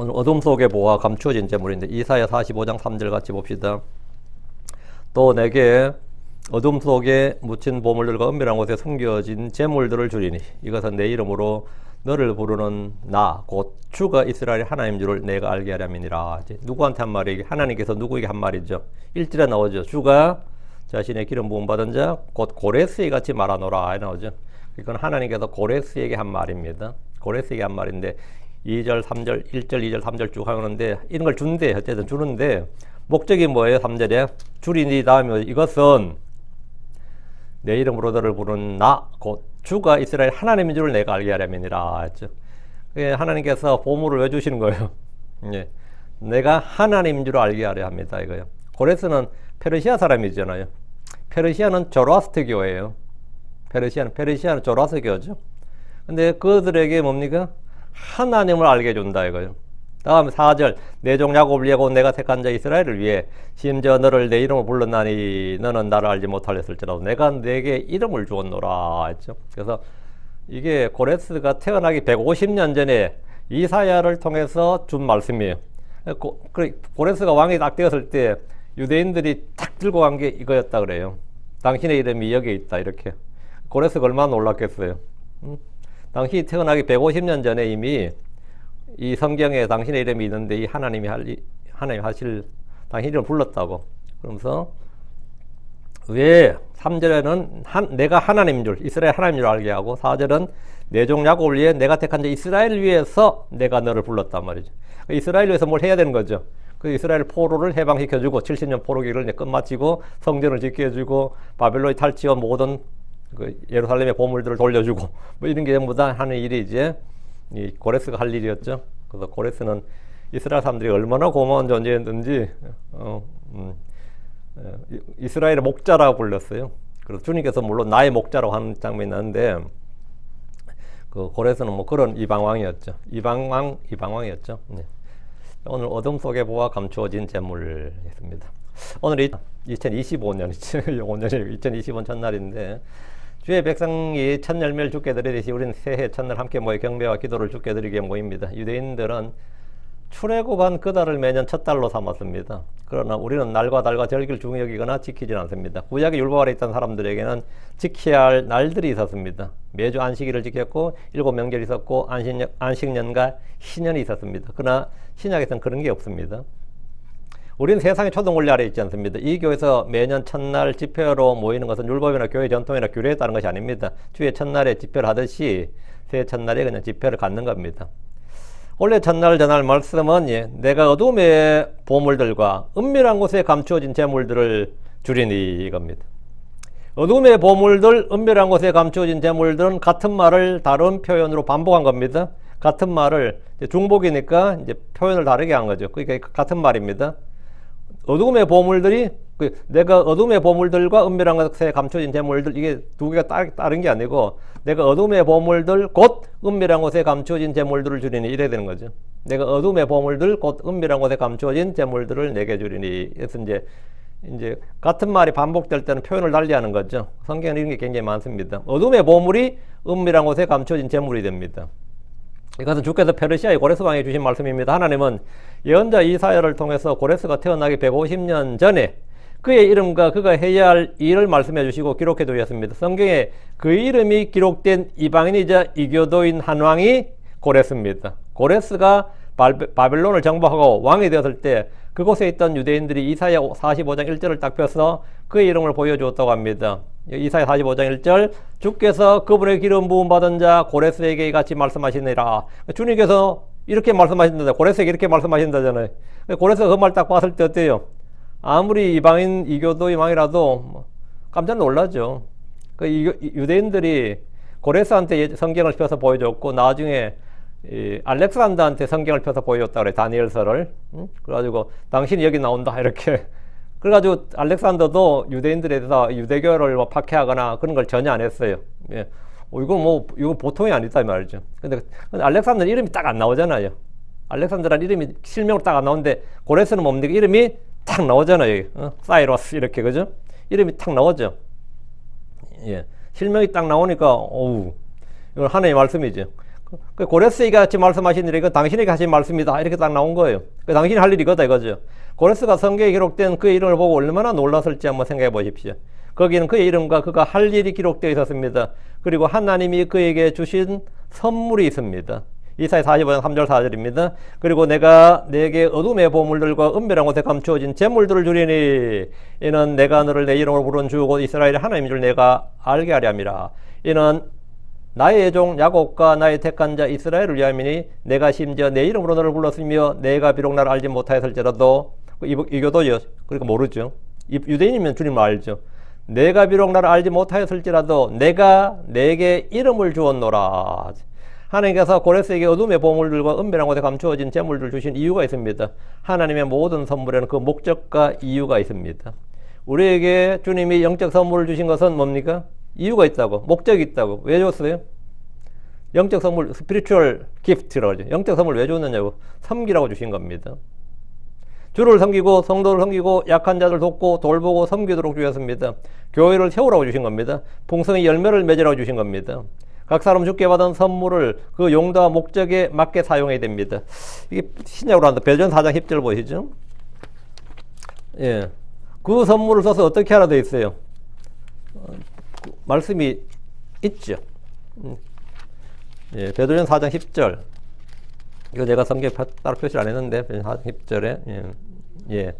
오늘 어둠 속의 보화 감추어진 재물인데 이사야 45장 3절 같이 봅시다. 또 내게 어둠 속에 묻힌 보물들과 은밀한 곳에 숨겨진 재물들을 주리니 이것은 내 이름으로 너를 부르는 나 곧 주가 이스라엘 하나님 줄을 내가 알게 하려니라. 누구한테 한 말이에요? 하나님께서 누구에게 한 말이죠? 1절에 나오죠. 주가 자신의 기름 부음 받은 자 곧 고레스에 같이 말하노라 나오죠. 이건 하나님께서 고레스에게 한 말입니다. 고레스에게 한 말인데 2절, 3절, 1절, 2절, 3절 쭉 하는데 이런 걸 준대. 어쨌든 주는데 목적이 뭐예요? 3절에 주리니 다음에 이것은 내 이름으로 너를 부르는 나 곧 주가 이스라엘 하나님인 줄을 내가 알게 하려면이라 했죠. 하나님께서 보물을 왜 주시는 거예요? 예. 내가 하나님인 줄 알게 하려 합니다. 이거요. 고레스는 페르시아 사람이잖아요. 페르시아는 조로아스터교예요. 페르시아는 조로아스터교죠. 근데 그들에게 뭡니까? 하나님을 알게 해준다 이거요. 다음 4절 내 종 야곱을 위하고 내가 택한 자 이스라엘을 위해 심지어 너를 내 이름을 불렀나니 너는 나를 알지 못하였을지라도 내가 내게 이름을 주었노라 했죠. 그래서 이게 고레스가 태어나기 150년 전에 이사야를 통해서 준 말씀이에요. 고레스가 왕이 딱 되었을 때 유대인들이 딱 들고 간 게 이거였다 그래요. 당신의 이름이 여기 있다 이렇게. 고레스가 얼마나 놀랐겠어요. 당신이 태어나기 150년 전에 이미 이 성경에 당신의 이름이 있는데 이 하나님 하실 당신 이름을 불렀다고. 그러면서 왜 3절에는 내가 하나님인 줄 이스라엘 하나님인 줄 알게 하고 4절은 내 종 야곱을 위해 내가 택한 자 이스라엘을 위해서 내가 너를 불렀단 말이죠. 이스라엘 위해서 뭘 해야 되는 거죠. 그 이스라엘 포로를 해방시켜주고 70년 포로기를 이제 끝마치고 성전을 짓게 해주고 바벨론이 탈취한 모든 그 예루살렘의 보물들을 돌려주고 뭐 이런 게 전부 다 하는 일이 이제 이 고레스가 할 일이었죠. 그래서 고레스는 이스라엘 사람들이 얼마나 고마운 존재였는지 이스라엘의 목자라고 불렸어요. 그래서 주님께서 물론 나의 목자라고 하는 장면이 나는데 그 고레스는 뭐 그런 이방왕이었죠. 이방왕이었죠. 네. 오늘 어둠 속에 보아 감추어진 재물이었습니다. 오늘이 2025년이죠. 2025년 첫날인데 주의 백성이 첫 열매를 주께 드리듯이 우리는 새해 첫날 함께 모여 경배와 기도를 주께 드리게 모입니다. 유대인들은 출애굽한 그 달을 매년 첫 달로 삼았습니다. 그러나 우리는 날과 달과 절기를 중히 여기거나 지키지 않습니다. 구약의 율법 아래 있던 사람들에게는 지켜야 할 날들이 있었습니다. 매주 안식일을 지켰고 7명절이 있었고 안식년과 희년이 있었습니다. 그러나 신약에서는 그런 게 없습니다. 우리는 세상의 초등 원리 아래 있지 않습니다. 이 교회에서 매년 첫날 집회로 모이는 것은 율법이나 교회 전통이나 규례에 따른 것이 아닙니다. 주의 첫날에 집회를 하듯이 새해 첫날에 그냥 집회를 갖는 겁니다. 원래 첫날 전할 말씀은 내가 어둠의 보물들과 은밀한 곳에 감추어진 재물들을 주리니 이겁니다. 어둠의 보물들, 은밀한 곳에 감추어진 재물들은 같은 말을 다른 표현으로 반복한 겁니다. 같은 말을 중복이니까 이제 표현을 다르게 한 거죠. 그러니까 같은 말입니다. 어둠의 보물들이 내가 어둠의 보물들과 은밀한 곳에 감춰진 재물들 이게 두 개가 다른 게 아니고 내가 어둠의 보물들 곧 은밀한 곳에 감춰진 재물들을 주리니 이래야 되는 거죠. 내가 어둠의 보물들 곧 은밀한 곳에 감춰진 재물들을 내게 주리니. 그래서 이제 같은 말이 반복될 때는 표현을 달리하는 거죠. 성경에 이런 게 굉장히 많습니다. 어둠의 보물이 은밀한 곳에 감춰진 재물이 됩니다. 이것은 주께서 페르시아의 고레스 왕에 주신 말씀입니다. 하나님은 예언자 이사야를 통해서 고레스가 태어나기 150년 전에 그의 이름과 그가 해야 할 일을 말씀해 주시고 기록해 두셨습니다. 성경에 그 이름이 기록된 이방인이자 이교도인 한 왕이 고레스입니다. 고레스가 바벨론을 정복하고 왕이 되었을 때 그곳에 있던 유대인들이 이사야 45장 1절을 딱 펴서 그의 이름을 보여주었다고 합니다. 이사야 45장 1절 주께서 그분의 기름 부음 받은 자 고레스에게 이같이 말씀하시니라. 주님께서 이렇게 말씀하신다. 고레스에게 이렇게 말씀하신다잖아요. 고레스가 그 말 딱 봤을 때 어때요? 아무리 이방인 이교도의 왕이라도 깜짝 놀라죠. 그 유대인들이 고레스한테 성경을 펴서 보여줬고 나중에 알렉산더한테 성경을 펴서 보여줬다 그래. 다니엘서를. 그래가지고 당신이 여기 나온다 이렇게. 그래가지고 알렉산더도 유대인들에 대해서 유대교를 박해하거나 그런 걸 전혀 안 했어요. 예. 이거 보통이 아니다 이 말이죠. 근데 알렉산더 이름이 딱 안 나오잖아요. 알렉산더라는 이름이 실명으로 딱 안 나오는데 고레스는 뭡니까? 이름이 딱 나오잖아요. 사이러스 이렇게 그죠? 이름이 딱 나오죠. 예. 실명이 딱 나오니까 이건 하나님의 말씀이죠. 그 고레스가 같이 말씀하신 일이 이거 당신에게 하신 말씀이다. 이렇게 딱 나온 거예요. 그 당신이 할 일이 이거다 이거죠. 고레스가 성경에 기록된 그의 이름을 보고 얼마나 놀랐을지 한번 생각해 보십시오. 거기는 그의 이름과 그가 할 일이 기록되어 있었습니다. 그리고 하나님이 그에게 주신 선물이 있습니다. 이사야 45장 3절 4절입니다. 그리고 내가 내게 어둠의 보물들과 은밀한 곳에 감추어진 재물들을 주리니 이는 내가 너를 내 이름으로 부른 주 곧 이스라엘의 하나님인 줄 내가 알게 하려 함이라. 이는 나의 종 야곱과 나의 택한 자 이스라엘을 위함이니 내가 심지어 내 이름으로 너를 불렀으며 내가 비록 나를 알지 못하였을지라도 이교도요. 그러니까 모르죠. 유대인이면 주님을 알죠. 내가 비록 나를 알지 못하였을지라도 내가 내게 이름을 주었노라. 하나님께서 고레스에게 어둠의 보물들과 은밀한 곳에 감추어진 재물들 주신 이유가 있습니다. 하나님의 모든 선물에는 그 목적과 이유가 있습니다. 우리에게 주님이 영적 선물을 주신 것은 뭡니까? 이유가 있다고, 목적이 있다고. 왜 줬어요? 영적 선물, spiritual gift라고 하죠. 영적 선물 왜 줬느냐고. 섬기라고 주신 겁니다. 주를 섬기고 성도를 섬기고 약한 자들 돕고 돌보고 섬기도록 주셨습니다. 교회를 세우라고 주신 겁니다. 풍성의 열매를 맺으라고 주신 겁니다. 각 사람 주께 받은 선물을 그 용도와 목적에 맞게 사용해야 됩니다. 이게 신약으로 한다. 베드로전 4장 10절 보시죠. 예. 그 선물을 써서 어떻게 하라 되어 있어요? 말씀이 있죠. 예, 베드로전 4장 10절. 이거 제가 성경에 따로 표시를 안 했는데, 베드로전 4장 10절에. 예.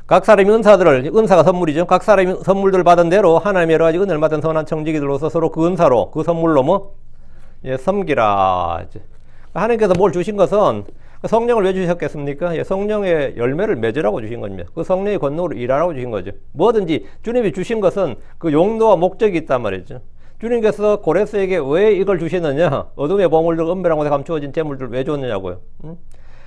각 사람이 은사가 선물이죠. 각 사람이 선물들 받은 대로 하나님의 여러 가지 은혜를 받은 선한 청지기들로서 서로 그 은사로, 그 선물로 섬기라. 하나님께서 뭘 주신 것은 성령을 왜 주셨겠습니까? 예, 성령의 열매를 맺으라고 주신 겁니다. 그 성령의 권능으로 일하라고 주신 거죠. 뭐든지 주님이 주신 것은 그 용도와 목적이 있단 말이죠. 주님께서 고레스에게 왜 이걸 주시느냐? 어둠의 보물들, 은밀한 곳에 감추어진 재물들 왜 줬느냐고요.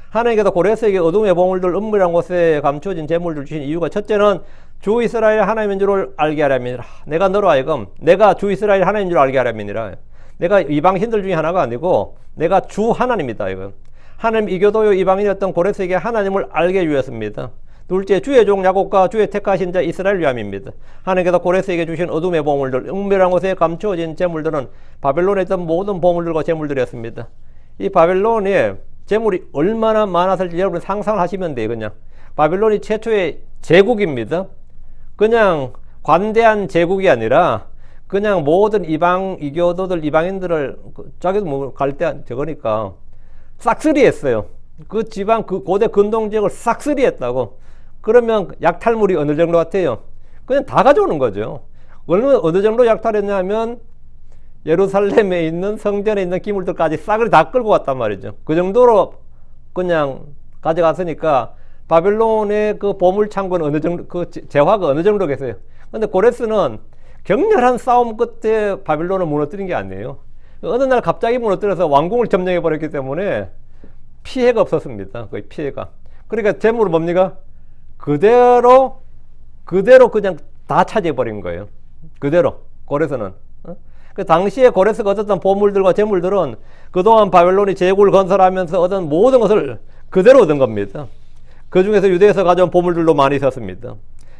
하나님께서 고레스에게 어둠의 보물들, 은밀한 곳에 감추어진 재물들 주신 이유가 첫째는 주 이스라엘 하나님인 줄을 알게 하려니라. 내가 너로 하여금 내가 주 이스라엘 하나님인 줄 알게 하려니라. 내가 이방신들 중에 하나가 아니고 내가 주 하나님이다. 이건 하나님 이교도요 이방인이었던 고레스에게 하나님을 알게 주었습니다. 둘째, 주의 종 야곱과 주의 택하신 자 이스라엘 위함입니다. 하나님께서 고레스에게 주신 어둠의 보물들, 은밀한 곳에 감추어진 재물들은 바벨론에 있던 모든 보물들과 재물들이었습니다. 이 바벨론에 재물이 얼마나 많았을지 여러분 상상을 하시면 돼요. 그냥 바벨론이 최초의 제국입니다. 그냥 관대한 제국이 아니라 그냥 모든 이교도들, 이방인들을 자기도 뭐 갈 때 저거니까 싹쓸이했어요. 그 지방, 그 고대 근동 지역을 싹쓸이했다고. 그러면 약탈물이 어느 정도 같아요? 그냥 다 가져오는 거죠. 어느 정도 약탈했냐면 예루살렘에 있는 성전에 있는 기물들까지 싹을 다 끌고 갔단 말이죠. 그 정도로 그냥 가져갔으니까 바벨론의 그 보물 창고는 어느 정도, 그 재화가 어느 정도겠어요. 근데 고레스는 격렬한 싸움 끝에 바벨론을 무너뜨린 게 아니에요. 어느 날 갑자기 무너뜨려서 왕궁을 점령해 버렸기 때문에 피해가 없었습니다. 거의 피해가. 그러니까 재물은 뭡니까? 그대로 그냥 다 차지해 버린 거예요. 그대로 고레스는. 그 당시에 고레스가 얻었던 보물들과 재물들은 그동안 바벨론이 제국을 건설하면서 얻은 모든 것을 그대로 얻은 겁니다. 그 중에서 유대에서 가져온 보물들도 많이 있었습니다.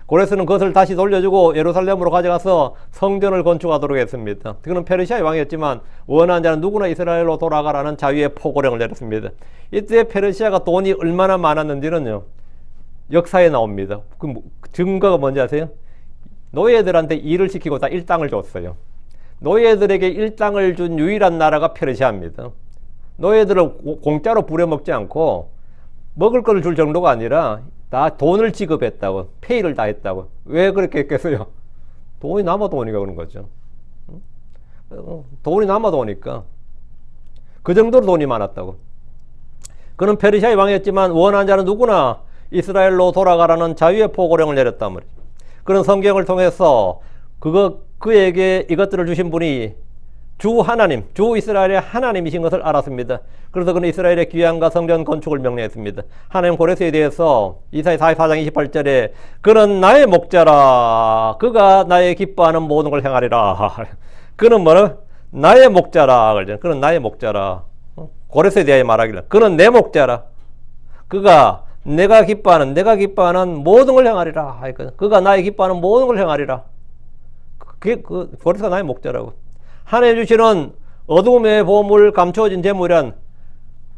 고레스는 그것을 다시 돌려주고 예루살렘으로 가져가서 성전을 건축하도록 했습니다. 그는 페르시아의 왕이었지만 원하는 자는 누구나 이스라엘로 돌아가라는 자유의 포고령을 내렸습니다. 이때 페르시아가 돈이 얼마나 많았는지는요, 역사에 나옵니다. 그 증거가 뭔지 아세요? 노예들한테 일을 시키고 다 일당을 줬어요. 노예들에게 일당을 준 유일한 나라가 페르시아입니다. 노예들을 공짜로 부려먹지 않고 먹을 거를 줄 정도가 아니라 다 돈을 지급했다고, 페이를 다 했다고. 왜 그렇게 했겠어요? 돈이 남아도 오니까 그런 거죠. 돈이 남아도 오니까. 그 정도로 돈이 많았다고. 그는 페르시아의 왕이었지만 원하는 자는 누구나 이스라엘로 돌아가라는 자유의 포고령을 내렸단 말이에요. 그런 성경을 통해서 그에게 이것들을 주신 분이 주 하나님, 주 이스라엘의 하나님이신 것을 알았습니다. 그래서 그는 이스라엘의 귀환과 성전 건축을 명령했습니다. 하나님 고레스에 대해서 이사야 44장 28절에 그는 나의 목자라, 그가 나의 기뻐하는 모든 걸 행하리라. 그는 뭐라? 나의 목자라. 그러죠. 그는 나의 목자라. 고레스에 대하여 말하기를 그는 내 목자라. 그가 내가 기뻐하는 모든 걸 행하리라. 그가 나의 기뻐하는 모든 걸 행하리라. 그게 고레스가 나의 목자라고. 하나님 주시는 어둠의 보물 감추어진 재물이란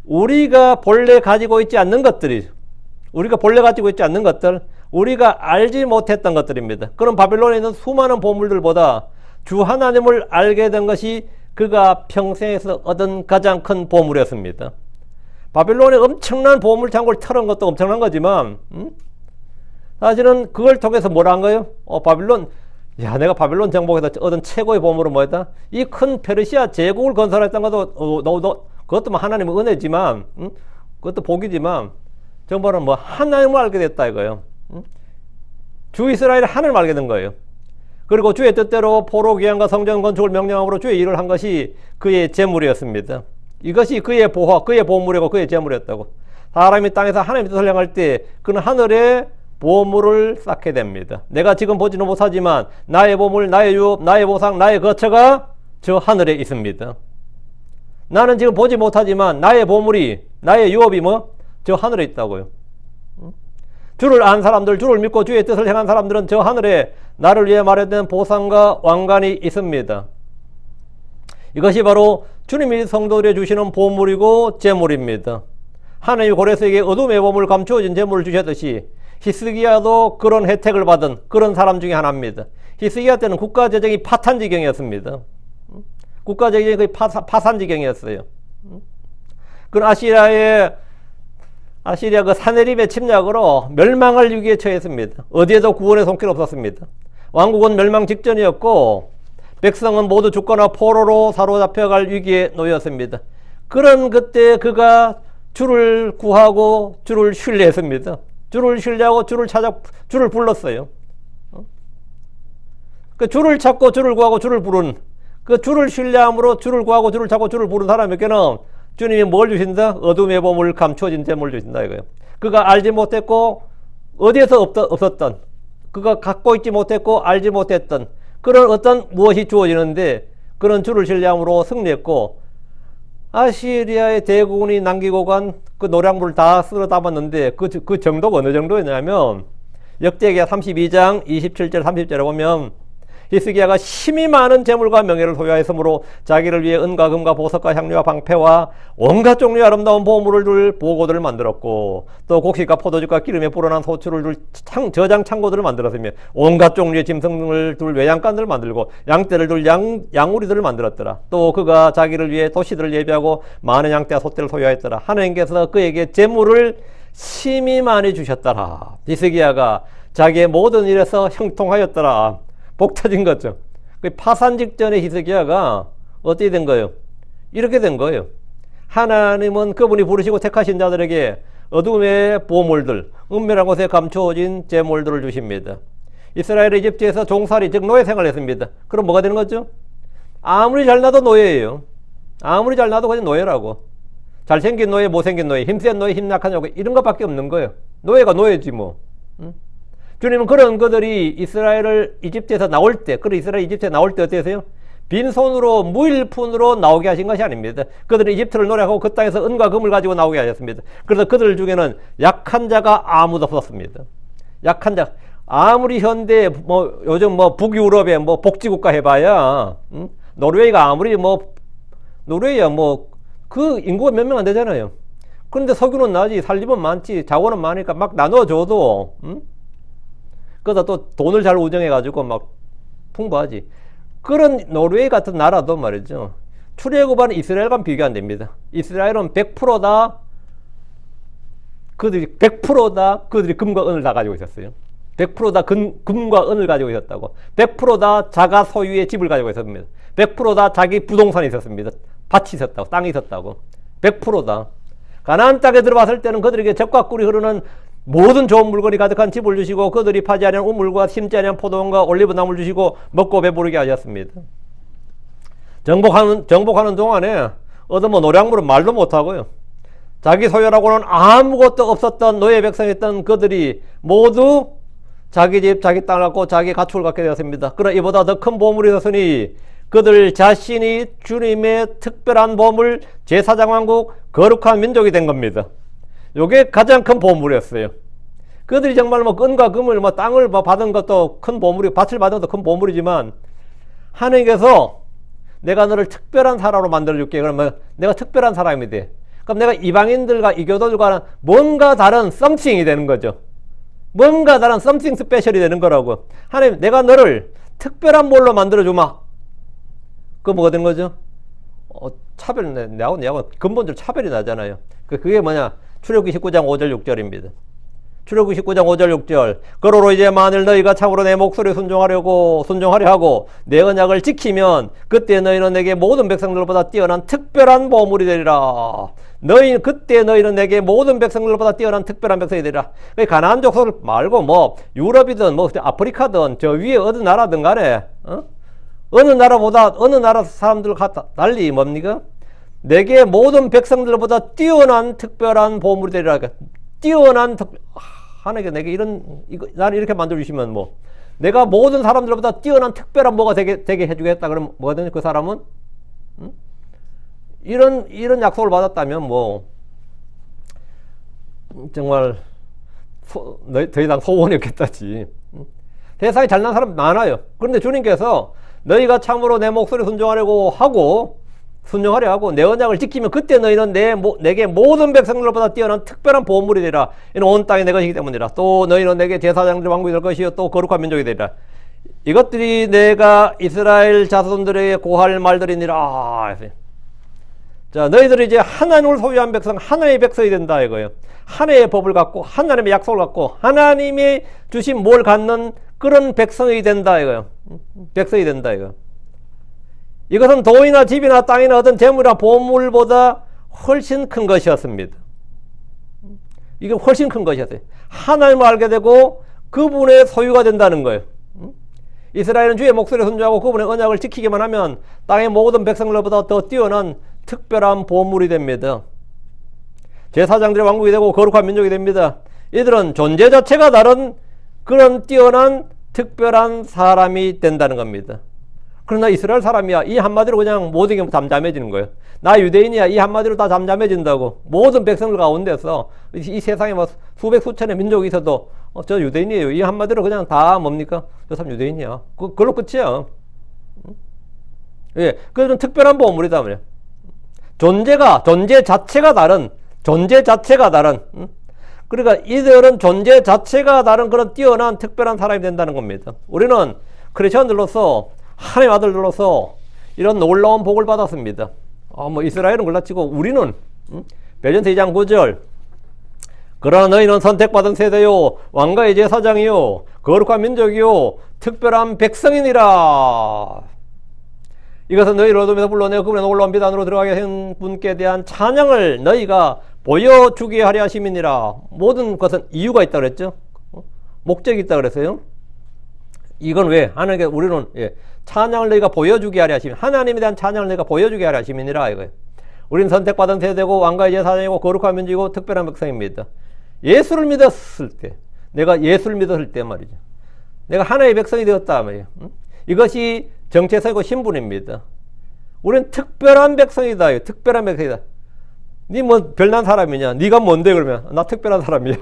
우리가 본래 가지고 있지 않는 것들이, 우리가 본래 가지고 있지 않는 것들, 우리가 알지 못했던 것들입니다. 그럼 바빌론에 있는 수많은 보물들보다 주 하나님을 알게 된 것이 그가 평생에서 얻은 가장 큰 보물이었습니다. 바빌론에 엄청난 보물 창고를 털은 것도 엄청난 거지만 사실은 그걸 통해서 뭘 한 거예요? 바빌론, 야, 내가 바빌론 정복에서 얻은 최고의 보물은 뭐였다? 이 큰 페르시아 제국을 건설했던 것도 그것도 뭐 하나님의 은혜지만 그것도 복이지만 정말은 뭐 하나님을 알게 됐다 이거예요. 주 이스라엘의 하나님을 알게 된 거예요. 그리고 주의 뜻대로 포로 귀환과 성전 건축을 명령함으로 주의 일을 한 것이 그의 재물이었습니다. 이것이 그의 보화, 그의 보물이고 그의 재물이었다고. 사람이 땅에서 하나님의 뜻을 향할 때 그는 하늘에 보물을 쌓게 됩니다. 내가 지금 보지는 못하지만 나의 보물, 나의 유업, 나의 보상, 나의 거처가 저 하늘에 있습니다. 나는 지금 보지 못하지만 나의 보물이, 나의 유업이 뭐? 저 하늘에 있다고요. 주를 안 사람들, 주를 믿고 주의 뜻을 행한 사람들은 저 하늘에 나를 위해 마련된 보상과 왕관이 있습니다. 이것이 바로 주님이 성도들에 주시는 보물이고 재물입니다. 하나님이 고레스에게 어둠의 보물 감추어진 재물을 주셨듯이 히스기야도 그런 혜택을 받은 그런 사람 중에 하나입니다. 히스기야 때는 국가 재정이 파탄 지경이었습니다. 국가 재정이 거의 파산 지경이었어요. 그 아시리아 그 사네립의 침략으로 멸망할 위기에 처했습니다. 어디에도 구원의 손길 없었습니다. 왕국은 멸망 직전이었고 백성은 모두 죽거나 포로로 사로잡혀갈 위기에 놓였습니다. 그런 그때 그가 주를 구하고 주를 신뢰했습니다. 주를 신뢰하고 주를 불렀어요. 그 주를 찾고 주를 구하고 주를 부른, 그 주를 신뢰함으로 주를 구하고 주를 찾고 주를 부른 사람에게는 주님이 뭘 주신다? 어둠의 보물 감추어진 재물을 주신다 이거예요. 그가 알지 못했고 어디에서 없었던, 그가 갖고 있지 못했고 알지 못했던 그런 어떤 무엇이 주어지는데 그런 주를 신뢰함으로 승리했고, 아시리아의 대군이 남기고 간 그 노량물을 다 쓸어 담았는데 그 정도가 어느 정도였냐면 역대기야 32장 27절 30절에 보면 히스기야가 심히 많은 재물과 명예를 소유하였으므로 자기를 위해 은과 금과 보석과 향료와 방패와 온갖 종류의 아름다운 보물을 둘 보고들을 만들었고, 또 곡식과 포도주과 기름에 불어난 소출을 둘 저장 창고들을 만들었으며 온갖 종류의 짐승을 둘 외양간들을 만들고 양떼를 둘 양우리들을 만들었더라. 또 그가 자기를 위해 도시들을 예비하고 많은 양떼와 소떼를 소유하였더라. 하나님께서 그에게 재물을 심히 많이 주셨더라. 히스기야가 자기의 모든 일에서 형통하였더라. 복 터진 거죠. 파산 직전에 히스기야가 어떻게 된 거예요? 이렇게 된 거예요. 하나님은 그분이 부르시고 택하신 자들에게 어둠의 보물들, 은밀한 곳에 감추어진 재물들을 주십니다. 이스라엘이 이집트에서 종살이, 즉 노예 생활을 했습니다. 그럼 뭐가 되는 거죠? 아무리 잘나도 노예예요. 아무리 잘나도 그냥 노예라고. 잘생긴 노예, 못생긴 노예, 힘센 노예, 힘약한 노예, 이런 것밖에 없는 거예요. 노예가 노예지 뭐. 주님은 그런 그들이 이스라엘을 이집트에서 나올 때, 이스라엘 이집트에 나올 때 어땠어요? 빈손으로 무일푼으로 나오게 하신 것이 아닙니다. 그들은 이집트를 노력하고 그 땅에서 은과 금을 가지고 나오게 하셨습니다. 그래서 그들 중에는 약한 자가 아무도 없었습니다. 약한 자, 아무리 현대 뭐 요즘 뭐 북유럽의 뭐 복지국가 해봐야 노르웨이가 아무리 뭐 노르웨이야 뭐 그 인구가 몇 명 안 되잖아요. 그런데 석유는 나지, 살림은 많지, 자원은 많으니까 막 나눠줘도 그러다 또 돈을 잘 운영해가지고 막 풍부하지. 그런 노르웨이 같은 나라도 말이죠. 출애굽한 이스라엘과는 비교 안 됩니다. 이스라엘은 100%다 그들이 금과 은을 다 가지고 있었어요. 100%다 금과 은을 가지고 있었다고. 100%다 자가 소유의 집을 가지고 있었습니다. 100%다 자기 부동산이 있었습니다. 밭이 있었다고, 땅이 있었다고. 100%다. 가나안 땅에 들어왔을 때는 그들에게 젖과 꿀이 흐르는 모든 좋은 물건이 가득한 집을 주시고 그들이 파지 아니한 우물과 심지 아니한 포도원과 올리브나무를 주시고 먹고 배부르게 하셨습니다. 정복하는 동안에 얻어먹은 노량물은 말도 못하고요. 자기 소유라고는 아무것도 없었던 노예 백성이었던 그들이 모두 자기 집, 자기 땅을 갖고 자기 가축을 갖게 되었습니다. 그러나 이보다 더 큰 보물이 있었으니 그들 자신이 주님의 특별한 보물, 제사장왕국, 거룩한 민족이 된 겁니다. 요게 가장 큰 보물이었어요. 그들이 정말 뭐 은과 금을 뭐 땅을 뭐 받은 것도 큰 보물이, 밭을 받은 것도 큰 보물이지만 하나님께서 내가 너를 특별한 사람으로 만들어줄게. 그러면 내가 특별한 사람이 돼. 그럼 내가 이방인들과 이교도들과는 뭔가 다른 something이 되는 거죠. 뭔가 다른 something 스페셜이 되는 거라고. 하나님, 내가 너를 특별한 뭘로 만들어주마. 그거 뭐가 되는 거죠? 차별, 내하고 근본적으로 차별이 나잖아요. 그게 뭐냐? 출애굽기 19장 5절 6절입니다. 출애굽기 19장 5절 6절. 그러므로 이제 만일 너희가 참으로 내 목소리에 순종하려 하고 내 언약을 지키면 그때 너희는 내게 모든 백성들보다 뛰어난 특별한 보물이 되리라. 그때 너희는 내게 모든 백성들보다 뛰어난 특별한 백성이 되리라. 가나안 족속을 말고 뭐 유럽이든 뭐 아프리카든 저 위에 어느 나라든 간에 어느 나라 사람들과 달리 뭡니까? 내게 모든 백성들보다 뛰어난 특별한 보물이 되리라. 뛰어난 하나님께 내게 나를 이렇게 만들어 주시면 뭐 내가 모든 사람들보다 뛰어난 특별한 뭐가 되게 해주겠다. 그러면 뭐가 되냐? 그 사람은 이런 약속을 받았다면 뭐 정말 더 이상 소원이 없겠다지. 세상에 잘난 사람 많아요. 그런데 주님께서 너희가 참으로 내 목소리 순종하려 하고 내 언약을 지키면 그때 너희는 내게 모든 백성들보다 뛰어난 특별한 보물이 되리라. 이는 온 땅이 내 것이기 때문이라. 또 너희는 내게 제사장들 왕국이 될 것이요 또 거룩한 민족이 되리라. 이것들이 내가 이스라엘 자손들에게 고할 말들이니라. 자, 너희들이 이제 하나님을 소유한 백성, 하나님의 백성이 된다 이거예요. 하나님의 법을 갖고 하나님의 약속을 갖고 하나님이 주신 뭘 갖는 그런 백성이 된다 이거예요. 백성이 된다 이거. 이것은 돈이나 집이나 땅이나 어떤 재물이나 보물보다 훨씬 큰 것이었습니다. 이게 훨씬 큰 것이었어요. 하나님을 알게 되고 그분의 소유가 된다는 거예요. 이스라엘은 주의 목소리에 순종하고 그분의 언약을 지키기만 하면 땅의 모든 백성들보다 더 뛰어난 특별한 보물이 됩니다. 제사장들의 왕국이 되고 거룩한 민족이 됩니다. 이들은 존재 자체가 다른 그런 뛰어난 특별한 사람이 된다는 겁니다. 그러나 이스라엘 사람이야 이 한마디로 그냥 모든 게 잠잠해지는 거예요. 나 유대인이야 이 한마디로 다 잠잠해진다고. 모든 백성들 가운데서 이 세상에 뭐 수백 수천의 민족이 있어도 저 유대인이에요 이 한마디로 그냥 다 뭡니까? 저 사람 유대인이야. 그걸로 끝이야. 예, 그건 특별한 보물이다 말이야. 존재 자체가 다른. 그러니까 이들은 존재 자체가 다른 그런 뛰어난 특별한 사람이 된다는 겁니다. 우리는 크리스천들로서 하나님의 아들들로서 이런 놀라운 복을 받았습니다. 뭐 이스라엘은 골라치고 우리는 베전서 2장 9절 그러나 너희는 선택받은 세대요 왕가의 제사장이요 거룩한 민족이요 특별한 백성이니라. 이것은 너희를 어둠에서 불러내어 그분의 놀라운 비단으로 들어가게 한 분께 대한 찬양을 너희가 보여주게 하려 하심이니라. 모든 것은 이유가 있다 그랬죠. 목적이 있다 그랬어요. 이건 왜? 하나님께 우리는 찬양을 너희가 보여주게 하려 하시면 하나님에 대한 찬양을 너희가 보여주게 하려 하심이니라 이거예요. 우리는 선택받은 세대고 왕가의 제사장이고 거룩한 민족이고 특별한 백성입니다. 예수를 믿었을 때 내가 예수를 믿었을 때 말이죠. 내가 하나의 백성이 되었다 말이에요. 이것이 정체성이고 신분입니다. 우리는 특별한 백성이다. 특별한 백성이다. 니 뭐 별난 사람이냐? 니가 뭔데 그러면 나 특별한 사람이야.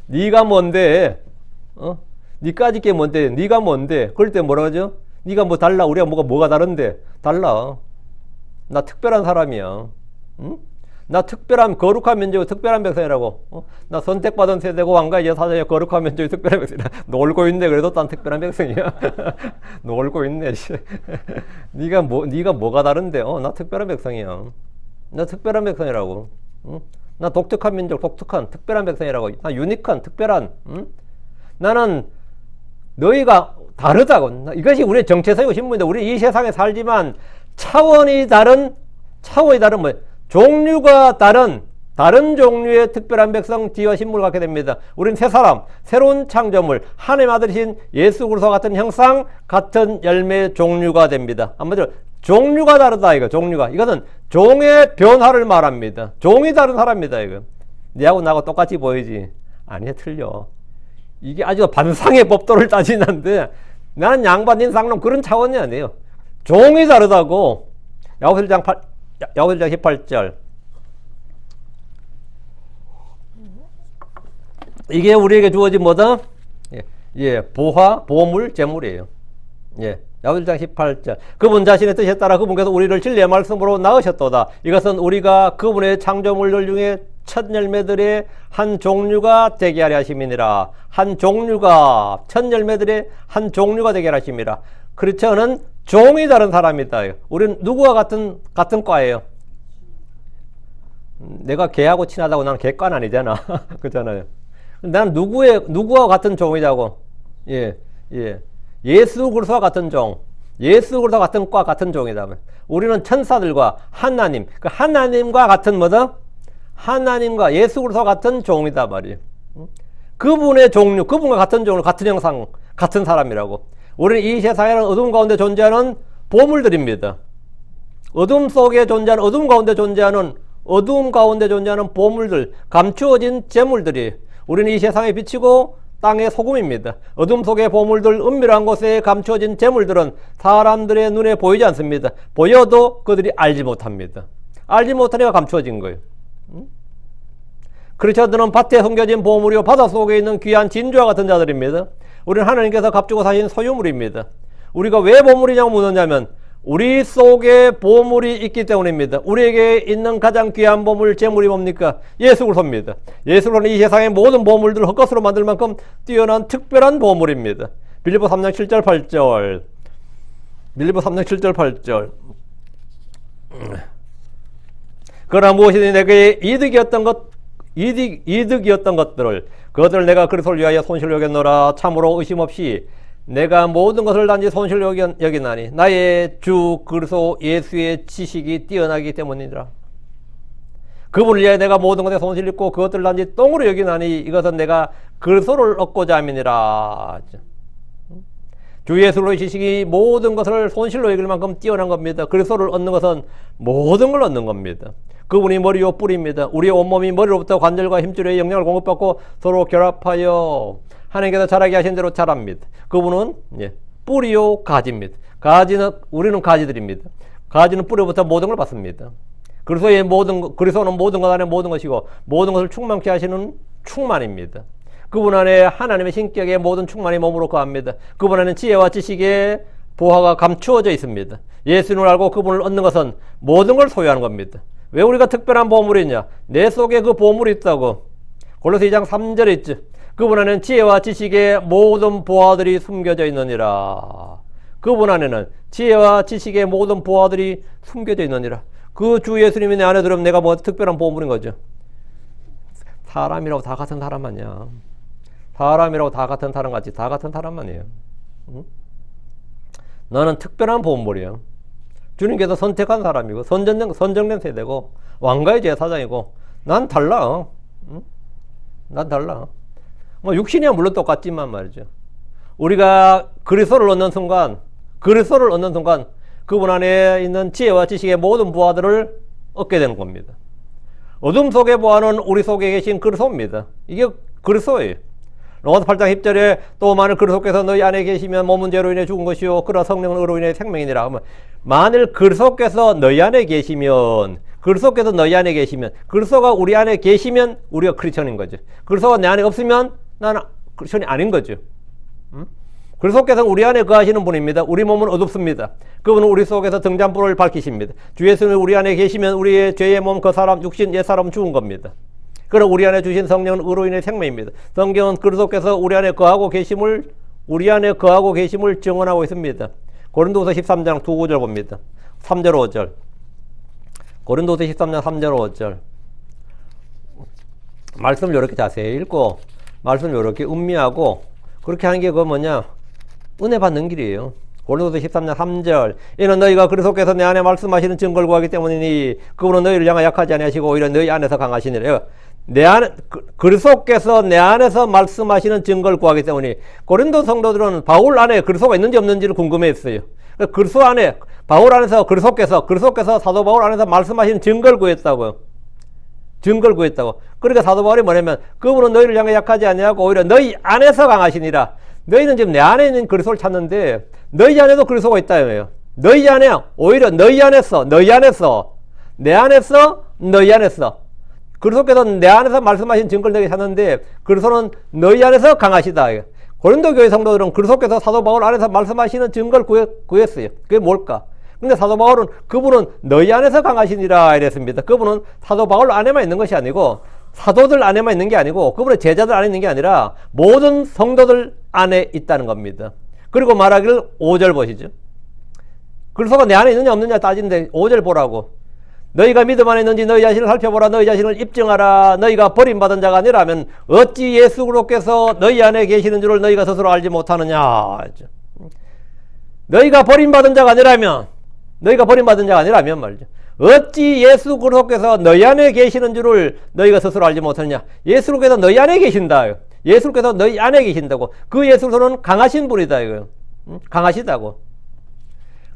니가 뭔데? 니까지 게 뭔데? 니가 뭔데? 그럴 때 뭐라 하죠? 니가 뭐 달라? 우리가 뭐가 다른데? 달라. 나 특별한 사람이야. 응? 나 특별한 거룩한 민족의 특별한 백성이라고. 나 선택받은 세대고 왕가의 제사장의 거룩한 민족의 특별한 백성이라. 놀고 있네. 그래도 난 특별한 백성이야. 놀고 있네. 네가 뭐가 다른데? 나 특별한 백성이야. 나 특별한 백성이라고. 응? 나 독특한 민족, 독특한 특별한 백성이라고. 나 유니크한 특별한. 응? 나는 너희가 다르다고. 이것이 우리의 정체성이고 신분인데 우리 이 세상에 살지만 차원이 다른 뭐예요? 종류가 다른 종류의 특별한 백성 지와 신분을 갖게 됩니다. 우리는 새 사람, 새로운 창조물, 하나님 아들이신 예수 그리스도 같은 형상, 같은 열매 종류가 됩니다. 한마디로 종류가 다르다 이거. 종류가 이것은 종의 변화를 말합니다. 종이 다른 사람입니다 이거. 니하고 나하고 똑같이 보이지? 아니야, 틀려. 이게 아주 반상의 법도를 따지는데 나는 양반 인상론 그런 차원이 아니에요. 종이 다르다고. 야고보서 1장 18절. 이게 우리에게 주어진 뭐다? 보물, 재물이에요. 야고보서 1장 18절. 그분 자신의 뜻에 따라 그분께서 우리를 진리의 말씀으로 낳으셨도다. 이것은 우리가 그분의 창조물들 중에 첫 열매들의 한 종류가 되게 하려 하심이니라. 한 종류가, 첫 열매들의 한 종류가 되게 하려 하심이라. 크리스천은 종이 다른 사람이다. 우리는 누구와 같은 과예요? 내가 개하고 친하다고 나는 개과는 아니잖아. 그렇잖아요. 나는 누구와 같은 종이자고? 예수 그리스도와 같은 종. 예수 그리스도와 같은 과 같은 종이다. 우리는 천사들과 하나님, 그 하나님과 같은 뭐다? 하나님과 예수 그리스도와 같은 종이다 말이에요. 그분의 종류, 그분과 같은 종류, 같은 형상, 같은 사람이라고. 우리는 이 세상에는 어둠 가운데 존재하는 보물들입니다. 어둠 속에 존재하는, 어둠 가운데 존재하는 보물들, 감추어진 재물들이 우리는 이 세상에 비치고 땅의 소금입니다. 어둠 속의 보물들, 은밀한 곳에 감추어진 재물들은 사람들의 눈에 보이지 않습니다. 보여도 그들이 알지 못합니다. 알지 못하니까 감추어진 거예요. 크리스천들은 밭에 숨겨진 보물이요 바다 속에 있는 귀한 진주와 같은 자들입니다. 우리는 하나님께서 값주고 사신 소유물입니다. 우리가 왜 보물이냐고 묻느냐면 우리 속에 보물이 있기 때문입니다. 우리에게 있는 가장 귀한 보물, 재물이 뭡니까? 예수 그리스도입니다. 예수 그리스도는 이 세상의 모든 보물들을 헛것으로 만들 만큼 뛰어난 특별한 보물입니다. 빌립보 3장 7절 8절. 빌립보 3장 7절 8절. 그러나 무엇이든지 내게 이득이었던 것들을 그것을 내가 그리스도를 위하여 손실로 여겼노라. 참으로 의심 없이 내가 모든 것을 단지 손실로 여기나니 나의 주 그리스도 예수의 지식이 뛰어나기 때문이라. 그분을 위하여 내가 모든 것에 손실 있고 그것을 단지 똥으로 여기나니 이것은 내가 그리스도를 얻고자 함이니라. 주 예수로의 지식이 모든 것을 손실로 여길 만큼 뛰어난 겁니다. 그리스도를 얻는 것은 모든 걸 얻는 겁니다. 그분이 머리요 뿔입니다. 우리의 온몸이 머리로부터 관절과 힘줄에 영향을 공급받고 서로 결합하여 하나님께서 자라게 하신 대로 자랍니다. 그분은 뿌리요 가지입니다. 우리는 가지들입니다. 가지는 뿌리부터 모든 걸 받습니다. 그리스도는 모든 것 안에 모든 것이고 모든 것을 충만케 하시는 충만입니다. 그분 안에 하나님의 신격의 모든 충만이 몸으로 거합니다. 그분 안에는 지혜와 지식의 보화가 감추어져 있습니다. 예수님을 알고 그분을 얻는 것은 모든 걸 소유하는 겁니다. 왜 우리가 특별한 보물이 있냐? 내 속에 그 보물이 있다고. 골로새 2장 3절에 있죠. 그분 안에는 지혜와 지식의 모든 보화들이 숨겨져 있느니라. 그분 안에는 지혜와 지식의 모든 보화들이 숨겨져 있느니라. 그 주 예수님이 내 안에 들으면 내가 뭐 특별한 보물인 거죠. 사람이라고 다 같은 사람 아니야. 사람이라고 다 같은 사람 같지. 다 같은 사람 아니에요. 응? 너는 특별한 보물이야. 주님께서 선택한 사람이고 선정된 세대고 왕가의 제사장이고 난 달라. 응? 난 달라. 뭐 육신이야 물론 똑같지만 말이죠. 우리가 그리스도를 얻는 순간 그분 안에 있는 지혜와 지식의 모든 부하들을 얻게 되는 겁니다. 어둠 속의 부하는 우리 속에 계신 그리스도입니다. 이게 그리스도예요. 로마서 8장 10절에 또 만일 그리스도께서 너희 안에 계시면 몸은 죄로 인해 죽은 것이요 그러나 성령은 의로 인해 생명이니라. 만일 그리스도께서 너희 안에 계시면 그리스도가 우리 안에 계시면 우리가 크리스천인 거죠. 그리스도가 내 안에 없으면 나는 크리스천이 아닌 거죠. 그리스도께서는 우리 안에 거하시는 분입니다. 우리 몸은 어둡습니다. 그분은 우리 속에서 등잔불을 밝히십니다. 주 예수님이 우리 안에 계시면 우리의 죄의 몸, 그 사람, 육신, 옛사람은 죽은 겁니다. 그럼 우리 안에 주신 성령은 의로 인해 생명입니다. 성경은 그리스도께서 우리 안에 거하고 계심을 증언하고 있습니다. 고린도서 13장 두 구절 봅니다. 3절 5절. 고린도서 13장 3절 5절. 말씀을 이렇게 자세히 읽고 말씀을 이렇게 음미하고 그렇게 하는 게 그거 뭐냐? 은혜 받는 길이에요. 고린도서 13장 3절. 이는 너희가 그리스도께서 내 안에 말씀하시는 증거를 구하기 때문이니 그분은 너희를 향하여 약하지 아니하시고 오히려 너희 안에서 강하시니라. 그리스도께서 내 안에서 말씀하시는 증거를 구하기 때문에 고린도 성도들은 바울 안에 그리스도가 있는지 없는지를 궁금해했어요. 그리스도 안에 바울 안에서 그리스도께서 사도 바울 안에서 말씀하시는 증거를 구했다고요. 그러니까 사도 바울이 뭐냐면 그분은 너희를 향해 약하지 아니하고 오히려 너희 안에서 강하시니라. 너희는 지금 내 안에 있는 그리스도를 찾는데 너희 안에도 그리스도가 있다며요. 너희 안에 오히려 너희 안에서 그리스도께서 내 안에서 말씀하신 증거를 너희 찾는데 그리스도는 너희 안에서 강하시다. 고린도 교회 성도들은 그리스도께서 사도 바울 안에서 말씀하시는 증거를 구했어요. 그게 뭘까? 근데 사도 바울은 그분은 너희 안에서 강하시니라 이랬습니다. 그분은 사도 바울 안에만 있는 것이 아니고 사도들 안에만 있는 게 아니고 그분의 제자들 안에 있는 게 아니라 모든 성도들 안에 있다는 겁니다. 그리고 말하기를 5절 보시죠. 그리스도가 내 안에 있느냐 없느냐 따지는데 5절 보라고. 너희가 믿음 안에 있는지 너희 자신을 살펴보라. 너희 자신을 입증하라. 너희가 버림받은 자가 아니라면 어찌 예수 그리스도께서 너희 안에 계시는 줄을 너희가 스스로 알지 못하느냐. 너희가 버림받은 자가 아니라면 말이죠. 어찌 예수 그리스도께서 너희 안에 계시는 줄을 너희가 스스로 알지 못하느냐. 예수께서 너희 안에 계신다. 예수께서 너희 안에 계신다고. 그 예수는 강하신 분이다. 이거. 강하시다고.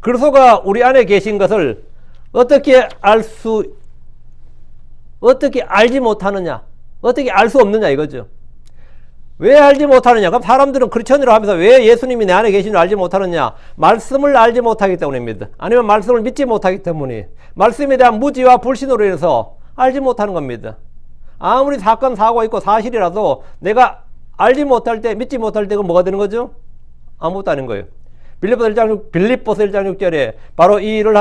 그리스도가 우리 안에 계신 것을 어떻게 알지 못하느냐? 어떻게 알 수 없느냐 이거죠. 왜 알지 못하느냐? 그럼 사람들은 크리스천이라고 하면서 왜 예수님이 내 안에 계신 줄 알지 못하느냐? 말씀을 알지 못하기 때문입니다. 아니면 말씀을 믿지 못하기 때문에 말씀에 대한 무지와 불신으로 인해서 알지 못하는 겁니다. 아무리 사건 사고가 있고 사실이라도 내가 알지 못할 때 믿지 못할 때 그건 뭐가 되는 거죠? 아무것도 아닌 거예요. 빌립보서 1장 6절에 바로 이 일을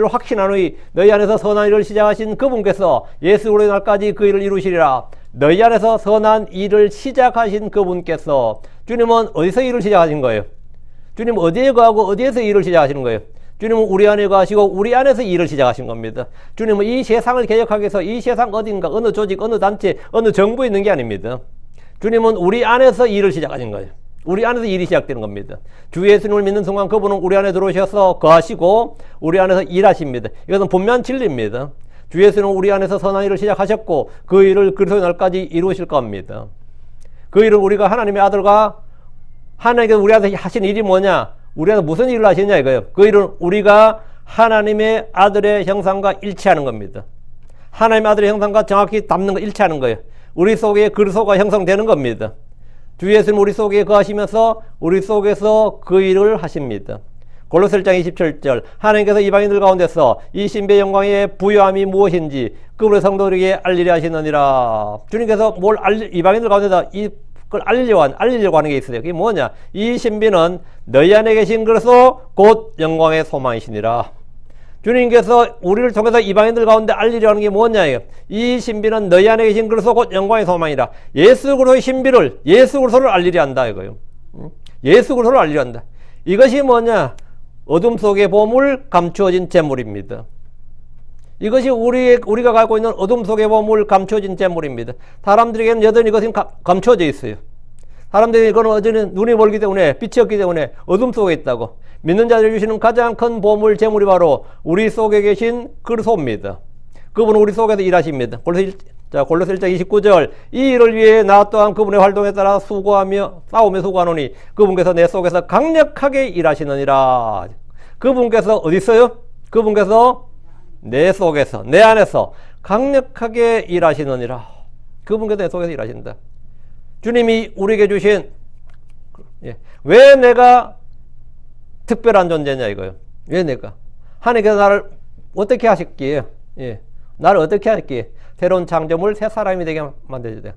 확신한 후에 너희 안에서 선한 일을 시작하신 그분께서 예수 그리스도의 날까지 그 일을 이루시리라. 너희 안에서 선한 일을 시작하신 그분께서 주님은 어디서 일을 시작하신 거예요? 주님 어디에 거하고 어디에서 일을 시작하시는 거예요? 주님은 우리 안에 거하시고 우리 안에서 일을 시작하신 겁니다. 주님은 이 세상을 개혁하기 위해서 이 세상 어딘가 어느 조직 어느 단체 어느 정부에 있는 게 아닙니다. 주님은 우리 안에서 일을 시작하신 거예요. 우리 안에서 일이 시작되는 겁니다. 주 예수님을 믿는 순간 그분은 우리 안에 들어오셔서 거하시고 우리 안에서 일하십니다. 이것은 분명한 진리입니다. 주 예수님은 우리 안에서 선한 일을 시작하셨고 그 일을 그리스도의 날까지 이루실 겁니다. 그 일을 우리가 하나님의 아들과 하나님께서 우리한테 하신 일이 뭐냐? 우리한테 무슨 일을 하시냐 이거예요. 그 일은 우리가 하나님의 아들의 형상과 일치하는 겁니다. 하나님의 아들의 형상과 정확히 닮는 거 일치하는 거예요. 우리 속에 그리스도가 형성되는 겁니다. 주 예수님 우리 속에 거하시면서 우리 속에서 그 일을 하십니다. 골로새 1장 27절 하나님께서 이방인들 가운데서 이 신비의 영광의 부요함이 무엇인지 그분의 성도들에게 알리려 하시느니라. 주님께서 이방인들 가운데서 그걸 알리려고 하는 게 있어요. 그게 뭐냐? 이 신비는 너희 안에 계신 그리스도 곧 영광의 소망이시니라. 주님께서 우리를 통해서 이방인들 가운데 알리려 하는 게 뭐냐예요. 이 신비는 너희 안에 계신 그리스도 곧 영광의 소망이라. 예수 그리스도의 신비를 예수 그리스도를 알리려 한다 이거예요. 예수 그리스도를 알리려 한다. 이것이 뭐냐? 어둠 속의 보물 감추어진 재물입니다. 이것이 우리가 갖고 있는 어둠 속의 보물 감추어진 재물입니다. 사람들에게는 여전히 이것은 감추어져 있어요. 사람들이 이거는 여전히 눈이 멀기 때문에 빛이 없기 때문에 어둠 속에 있다고. 믿는 자들이 주시는 가장 큰 보물 재물이 바로 우리 속에 계신 그리스도입니다. 그분은 우리 속에서 일하십니다. 골로새 1장 29절 이 일을 위해 나 또한 그분의 활동에 따라 싸우며 수고하노니 그분께서 내 속에서 강력하게 일하시느니라. 그분께서 어디 있어요? 그분께서 내 속에서 내 안에서 강력하게 일하시느니라. 그분께서 내 속에서 일하신다. 주님이 우리에게 주신 왜 내가 특별한 존재냐 이거예요. 왜 내가 하나님께서 나를 어떻게 하셨기에 나를 어떻게 하셨기에 새로운 창조물 새 사람이 되게 만들어야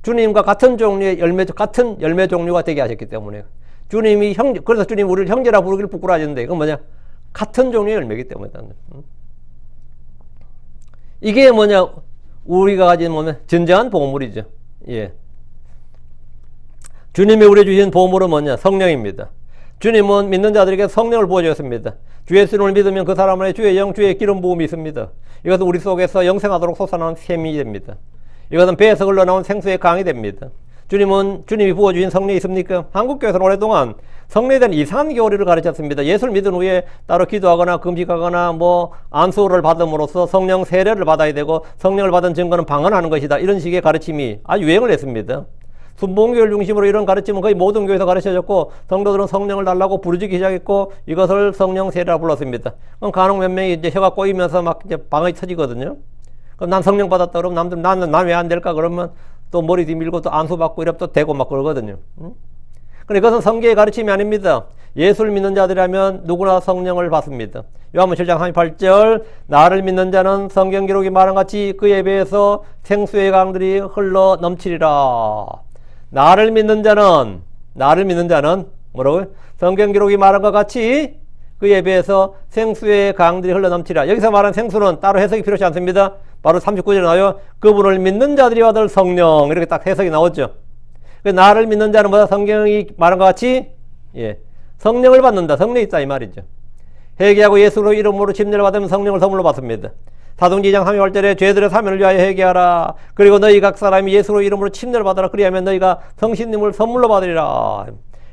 주님과 같은 종류의 같은 열매 종류가 되게 하셨기 때문에 주님이 그래서 주님 우리를 형제라 부르기를 부끄러워하시는데 이건 뭐냐? 같은 종류의 열매이기 때문에 이게 뭐냐? 우리가 가진 뭐냐? 진정한 보물이죠. 주님이 우리 주신 보물은 뭐냐? 성령입니다. 주님은 믿는 자들에게 성령을 부어주셨습니다. 주 예수님을 믿으면 그 사람 안에 주의 영, 주의 기름 부음이 있습니다. 이것은 우리 속에서 영생하도록 솟아나는 샘이 됩니다. 이것은 배에서 흘러나온 생수의 강이 됩니다. 주님이 부어주신 성령이 있습니까? 한국교회에서는 오랫동안 성령에 대한 이상한 교리를 가르쳤습니다. 예수를 믿은 후에 따로 기도하거나 금식하거나 안수를 받음으로써 성령 세례를 받아야 되고 성령을 받은 증거는 방언하는 것이다. 이런 식의 가르침이 아주 유행을 했습니다. 순복음교회를 중심으로 이런 가르침은 거의 모든 교회에서 가르쳐졌고 성도들은 성령을 달라고 부르짖기 시작했고 이것을 성령 세례라 불렀습니다. 그럼 간혹 몇 명이 이제 혀가 꼬이면서 막 이제 방언이 터지거든요. 그럼 난 성령 받았다 그러면 남들 난 왜 안 될까 그러면 또 머리 뒤밀고 또 안수 받고 이러면 또 대고 막 그러거든요. 그런데 이것은 성경의 가르침이 아닙니다. 예수를 믿는 자들이라면 누구나 성령을 받습니다. 요한복음 7장 38절 나를 믿는 자는 성경 기록이 말한 같이 그에 배에서 생수의 강들이 흘러 넘치리라. 나를 믿는 자는 뭐라고요? 성경 기록이 말한 것 같이 그에 비해서 생수의 강들이 흘러넘치라. 여기서 말한 생수는 따로 해석이 필요하지 않습니다. 바로 39절에 나와요. 그분을 믿는 자들이 받을 성령. 이렇게 딱 해석이 나오죠. 나를 믿는 자는 뭐다? 성경이 말한 것 같이 성령을 받는다. 성령이 있다 이 말이죠. 회개하고 예수로 이름으로 침례를 받으면 성령을 선물로 받습니다. 사도행전 2장 38절에 죄들의 사면을 위하여 회개하라. 그리고 너희 각 사람이 예수로 이름으로 침례를 받아라. 그리하면 너희가 성신님을 선물로 받으리라.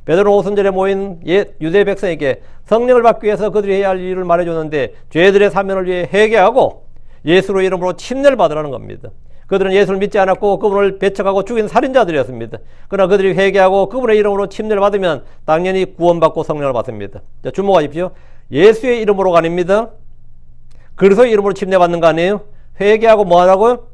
베드로 오순절에 모인 유대 백성에게 성령을 받기 위해서 그들이 해야 할 일을 말해줬는데 죄들의 사면을 위해 회개하고 예수로 이름으로 침례를 받으라는 겁니다. 그들은 예수를 믿지 않았고 그분을 배척하고 죽인 살인자들이었습니다. 그러나 그들이 회개하고 그분의 이름으로 침례를 받으면 당연히 구원받고 성령을 받습니다. 자, 주목하십시오. 예수의 이름으로가 아닙니다. 그리스도의 이름으로 침례 받는 거 아니에요? 회개하고 뭐 하라고요?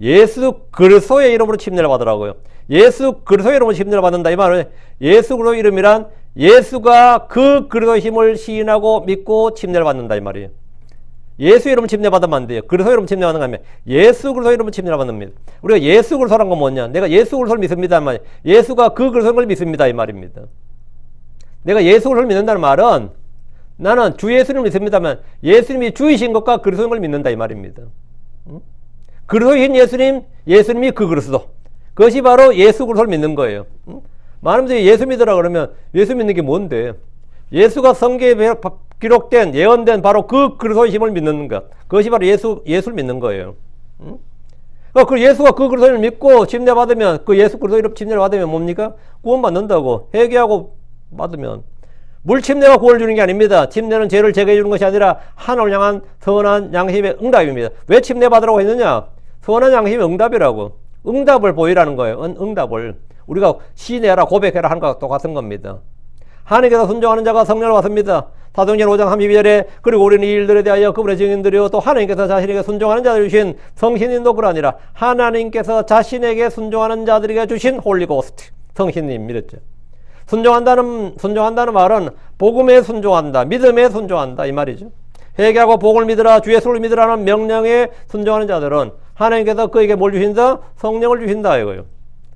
예수 그리스도의 이름으로 침례를 받으라고요. 예수 그리스도의 이름으로 침례를 받는다 이 말은 예수 그리스도의 이름이란 예수가 그 그리스도의 힘을 시인하고 믿고 침례를 받는다 이 말이에요. 예수 이름 침례 받으면 안 돼요. 그리스도 이름 침례 받는 거 아니면 예수 그리스도 이름 침례를 받습니다. 우리가 예수 그리스도란 건 뭐냐? 내가 예수 그리스도를 믿습니다 말. 예수가 그 그리스도를 믿습니다 이 말입니다. 내가 예수 그리스도를 믿는다는 말은 나는 주 예수님을 믿습니다만 예수님이 주이신 것과 그리스도를 믿는다 이 말입니다. 그리스도인 예수님, 예수님이 그 그리스도. 그것이 바로 예수 그리스도를 믿는 거예요. 많은 분들이 예수 믿으라 그러면 예수 믿는 게 뭔데? 예수가 성경에 기록된 예언된 바로 그 그리스도의 힘을 믿는 것. 그것이 바로 예수를 믿는 거예요. 그 예수가 그 그리스도를 믿고 침례 받으면 그 예수 그리스도 이름 침례를 받으면 뭡니까? 구원 받는다고. 회개하고 받으면 물 침례가 구원을 주는 게 아닙니다. 침례는 죄를 제거해 주는 것이 아니라 하나님을 향한 선한 양심의 응답입니다. 왜 침례 받으라고 했느냐? 선한 양심의 응답이라고. 응답을 보이라는 거예요. 응답을. 우리가 시내라 고백해라 하는 것과 똑같은 겁니다. 하나님께서 순종하는 자가 성령을 받습니다. 사도행전 5장 32절에 그리고 우리는 이 일들에 대하여 그분의 증인들이요 또 하나님께서 자신에게 순종하는 자들에게 주신 성신님도 그러하니라. 하나님께서 자신에게 순종하는 자들에게 주신 홀리고스트 성신님 믿었죠. 순종한다는 말은 복음에 순종한다, 믿음에 순종한다 이 말이죠. 회개하고 복을 믿으라, 주 예수를 믿으라는 명령에 순종하는 자들은 하나님께서 그에게 뭘 주신다? 성령을 주신다 이거예요.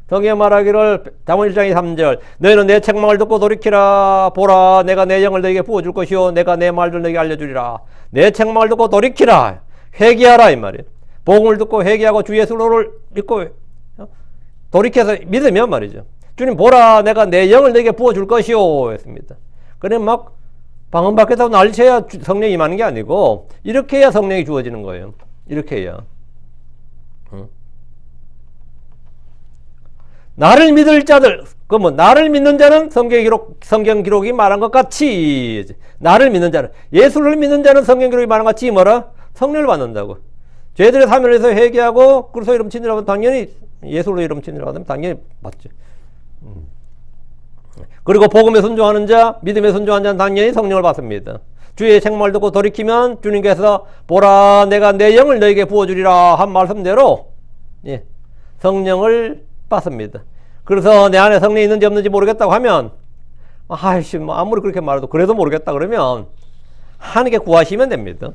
성경에 말하기를 잠언 1장 3절 너희는 내 책망을 듣고 돌이키라. 보라 내가 내 영을 너에게 부어줄 것이요 내가 내 말들 너에게 알려주리라. 내 책망을 듣고 돌이키라. 회개하라 이 말이에요. 복음을 듣고 회개하고 주 예수를 믿고 돌이켜서 믿으면 말이죠. 주님 보라 내가 내 영을 너에게 부어줄 것이요 했습니다. 그래 막 방언 밖에서 난리쳐야 성령이 임하는 게 아니고 이렇게 해야 성령이 주어지는 거예요. 이렇게 해야. 나를 믿을 자들, 나를 믿는 자는 성경 기록이 말한 것 같이, 나를 믿는 자는, 예수를 믿는 자는 성경 기록이 말한 것 같이 뭐라? 성령을 받는다고. 죄들의 사면을 해서 회개하고 그리스도 이름 침례를 받으면 당연히 예수로 이름 침례를 받으면 당연히 받죠. 그리고 복음에 순종하는 자, 믿음에 순종하는 자는 당연히 성령을 받습니다. 주의 책망을 듣고 돌이키면 주님께서 보라 내가 내 영을 너에게 부어주리라 한 말씀대로 성령을 받습니다. 그래서 내 안에 성령이 있는지 없는지 모르겠다고 하면 아이씨 뭐 아무리 그렇게 말해도 그래도 모르겠다 그러면 하나님께 구하시면 됩니다.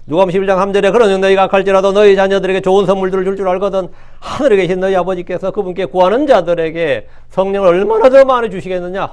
누가복음 11장 3절에 그러니 너희가 악할지라도 너희 자녀들에게 좋은 선물들을 줄 줄 알거든 하늘에 계신 너희 아버지께서 그분께 구하는 자들에게 성령을 얼마나 더 많이 주시겠느냐.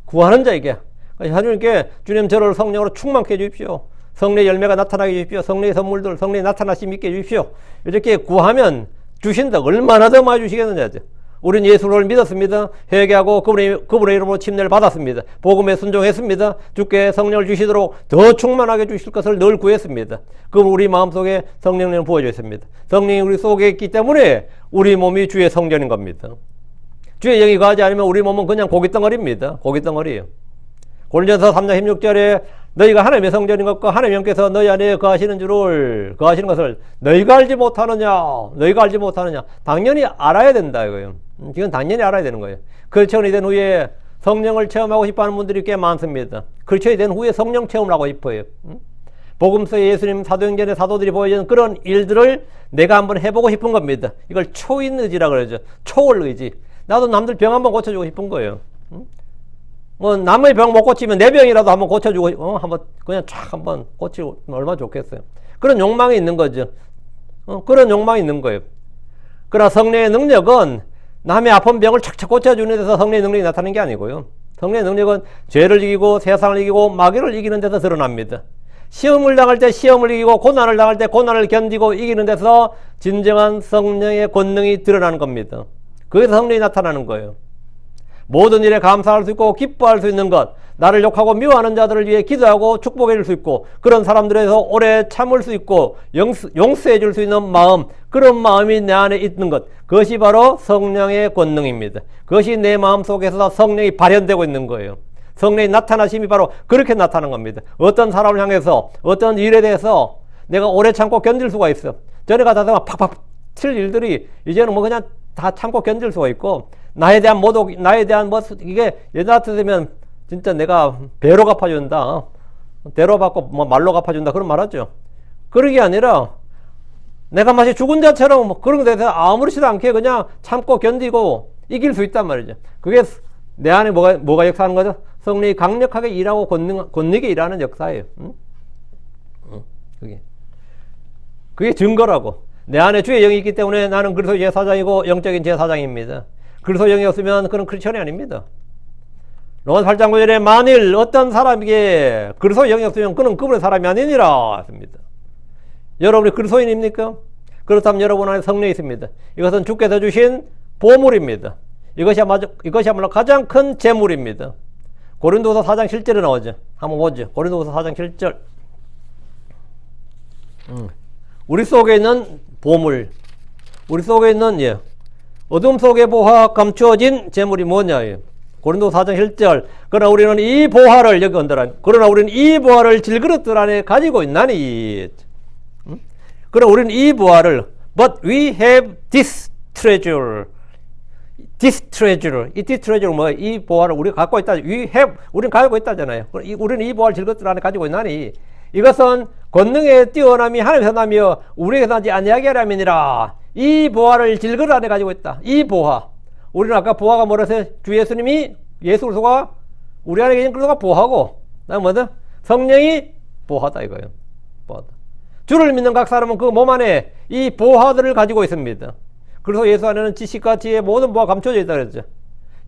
구하는 자에게 하나님께 주님 저를 성령으로 충만케 해주십시오. 성령의 열매가 나타나게 해주십시오. 성령의 선물들 성령이 나타나시 믿게 해주십시오. 이렇게 구하면 주신다. 얼마나 더 많이 주시겠느냐죠. 우리는 예수를 믿었습니다. 회개하고 그분의 이름으로 침례를 받았습니다. 복음에 순종했습니다. 주께 성령을 주시도록 더 충만하게 주실 것을 늘 구했습니다. 그럼 우리 마음속에 성령을 부어주셨습니다. 성령이 우리 속에 있기 때문에 우리 몸이 주의 성전인 겁니다. 주의 영이 거하지 않으면 우리 몸은 그냥 고깃덩어리입니다. 고깃덩어리예요. 고린도전서 3장 16절에 너희가 하나님의 성전인 것과 하나님 영께서 너희 안에 거하시는 것을 너희가 알지 못하느냐. 당연히 알아야 된다 이거예요. 이건 당연히 알아야 되는 거예요. 크리스천이 된 후에 성령을 체험하고 싶어하는 분들이 꽤 많습니다. 크리스천이 된 후에 성령 체험을 하고 싶어요. 복음서에 예수님 사도행전의 사도들이 보여주는 그런 일들을 내가 한번 해보고 싶은 겁니다. 이걸 초인의지라 그러죠. 초월의지. 나도 남들 병 한번 고쳐주고 싶은 거예요. 남의 병 못 고치면 내 병이라도 한번 고쳐주고, 한번, 그냥 쫙 한번 고치고, 얼마나 좋겠어요. 그런 욕망이 있는 거죠. 그런 욕망이 있는 거예요. 그러나 성령의 능력은 남의 아픈 병을 착착 고쳐주는 데서 성령의 능력이 나타나는 게 아니고요. 성령의 능력은 죄를 이기고 세상을 이기고 마귀를 이기는 데서 드러납니다. 시험을 당할 때 시험을 이기고 고난을 당할 때 고난을 견디고 이기는 데서 진정한 성령의 권능이 드러나는 겁니다. 거기서 성령이 나타나는 거예요. 모든 일에 감사할 수 있고 기뻐할 수 있는 것, 나를 욕하고 미워하는 자들을 위해 기도하고 축복해 줄 수 있고 그런 사람들에서 오래 참을 수 있고 용서해 줄 수 있는 마음, 그런 마음이 내 안에 있는 것, 그것이 바로 성령의 권능입니다. 그것이 내 마음 속에서 성령이 발현되고 있는 거예요. 성령의 나타나심이 바로 그렇게 나타나는 겁니다. 어떤 사람을 향해서 어떤 일에 대해서 내가 오래 참고 견딜 수가 있어. 전에 같아서 팍팍 칠 일들이 이제는 뭐 그냥 다 참고 견딜 수가 있고, 나에 대한 모독, 나에 대한 뭐 이게 예전 같으면 진짜 내가 배로 갚아준다, 대로 받고 뭐 말로 갚아준다 그런 말 하죠. 그런 게 아니라 내가 마치 죽은 자처럼 뭐 그런 데서 아무렇지도 않게 그냥 참고 견디고 이길 수 있단 말이죠. 그게 내 안에 뭐가 역사하는 거죠? 성령이 강력하게 일하고 권능이 일하는 역사예요. 그게 증거라고. 내 안에 주의 영이 있기 때문에 나는 그리스도의 제사장이고 영적인 제사장입니다. 그리스도의 영이 없으면 그는 크리스천이 아닙니다. 로마서 8장 9절에 만일 어떤 사람에게 그리스도의 영이 없으면 그는 그분의 사람이 아니니라 했습니다. 여러분이 그리스도인입니까? 그렇다면 여러분 안에 성령이 있습니다. 이것은 주께서 주신 보물입니다. 이것이야말로 가장 큰 재물입니다. 고린도서 4장 7절에 나오죠. 한번 보죠. 고린도서 4장 7절. 우리 속에 있는 보물, 우리 속에 있는 어둠 속의 보화 감추어진 재물이 뭐냐. 고린도서 4장 7절. 그러나 우리는 이 보화를, 여기 언더라인, 그러나 우리는 이 보화를 질그릇들 안에 가지고 있나니. 그러나 우리는 이 보화를, but we have this treasure. this treasure. 이 this treasure 뭐, 이 보화를 우리가 갖고 있다. we have, 우리는 가지고 있다잖아요. 우리는 이 보화를 질그릇들 안에 가지고 있나니. 이것은 권능의 뛰어남이 하나님께서 나며 우리에게서 나지 아니하게 하려면이라. 이 보화를 질그릇 안에 가지고 있다. 이 보화. 우리는 아까 보화가 뭐라서 주 예수님이, 예수 그리스도가 우리 안에 계신 그리스도가 보화고, 그다음 뭐든 성령이 보화다 이거예요. 보화다. 주를 믿는 각 사람은 그 몸 안에 이 보화들을 가지고 있습니다. 그래서 예수 안에는 지식과 지혜의 모든 보화가 감춰져 있다 그랬죠.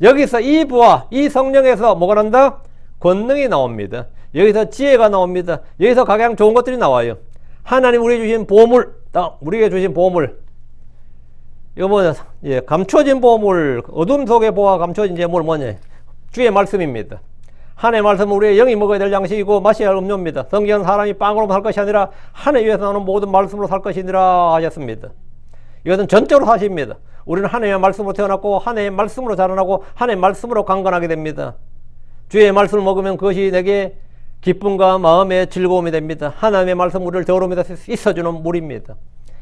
여기서 이 보화, 이 성령에서 뭐가 난다? 권능이 나옵니다. 여기서 지혜가 나옵니다. 여기서 가장 좋은 것들이 나와요. 하나님 우리에게 주신 보물, 우리에게 주신 보물. 이거 뭐냐? 감춰진 보물, 어둠 속의 보화 감춰진 재물 뭐냐? 주의 말씀입니다. 하나님의 말씀은 우리의 영이 먹어야 될 양식이고 마셔야 할 음료입니다. 성경은 사람이 빵으로만 살 것이 아니라 하나님 위에서 나오는 모든 말씀으로 살 것이니라 하셨습니다. 이것은 전적으로 사실입니다. 우리는 하나님의 말씀으로 태어났고 하나님의 말씀으로 자라나고 하나님의 말씀으로 강건하게 됩니다. 주의 말씀을 먹으면 그것이 내게 기쁨과 마음의 즐거움이 됩니다. 하나님의 말씀 우리를 더러움에서 씻어주는 물입니다.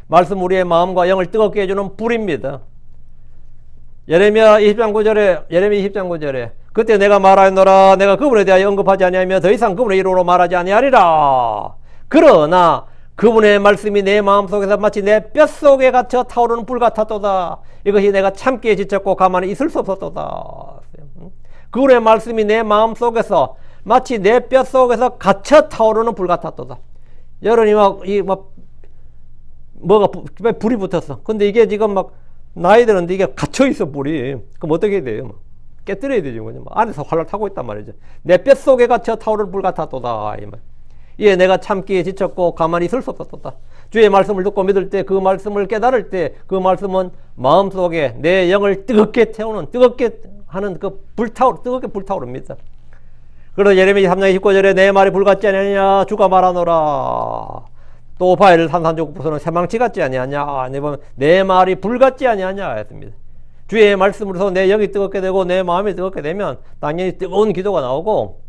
말씀 우리의 마음과 영을 뜨겁게 해주는 불입니다. 예레미야 20장 9절에 그때 내가 말하였노라 내가 그분에 대하여 언급하지 아니하며 더 이상 그분의 이름으로 말하지 아니하리라. 그러나 그분의 말씀이 내 마음속에서 마치 내 뼛속에 갇혀 타오르는 불 같았도다. 이것이 내가 참기에 지쳤고 가만히 있을 수 없었도다. 그분의 말씀이 내 마음속에서 마치 내 뼛속에서 갇혀 타오르는 불 같았도다. 여러분이 불이 붙었어. 근데 이게 지금 나이 드는데 이게 갇혀 있어, 불이. 그럼 어떻게 해야 돼요? 깨뜨려야 되죠. 안에서 활활 타고 있단 말이죠. 내 뼛속에 갇혀 타오르는 불 같았도다. 이에 내가 참기에 지쳤고 가만히 있을 수 없었다. 주의 말씀을 듣고 믿을 때, 그 말씀을 깨달을 때, 그 말씀은 마음속에 내 영을 뜨겁게 태우는, 뜨겁게 하는 뜨겁게 불타오릅니다. 그래서 예레미야 3장 29절에 내 말이 불같지 아니하냐 주가 말하노라. 또 바위를 산산조각 부수는 새망치 같지 아니하냐. 내 말이 불같지 아니하냐 했습니다. 주의 말씀으로서 내 영이 뜨겁게 되고 내 마음이 뜨겁게 되면 당연히 뜨거운 기도가 나오고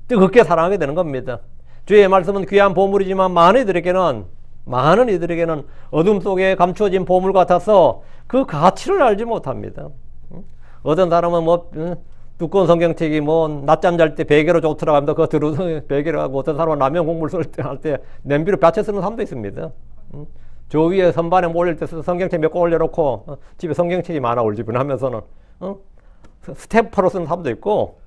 뜨겁게 사랑하게 되는 겁니다. 주의 말씀은 귀한 보물이지만 많은 이들에게는 어둠 속에 감추어진 보물 같아서 그 가치를 알지 못합니다. 어떤 사람은 두꺼운 성경책이 낮잠 잘 때 베개로 좋더라고 합니다. 그거 들어서 베개로 하고, 어떤 사람은 라면 국물 쓸 때 할 때 냄비로 받쳐 쓰는 사람도 있습니다. 저 위에 선반에 올릴 때 성경책 몇 권 올려놓고 집에 성경책이 많아 올 집은 하면서는 스태프로 쓰는 사람도 있고,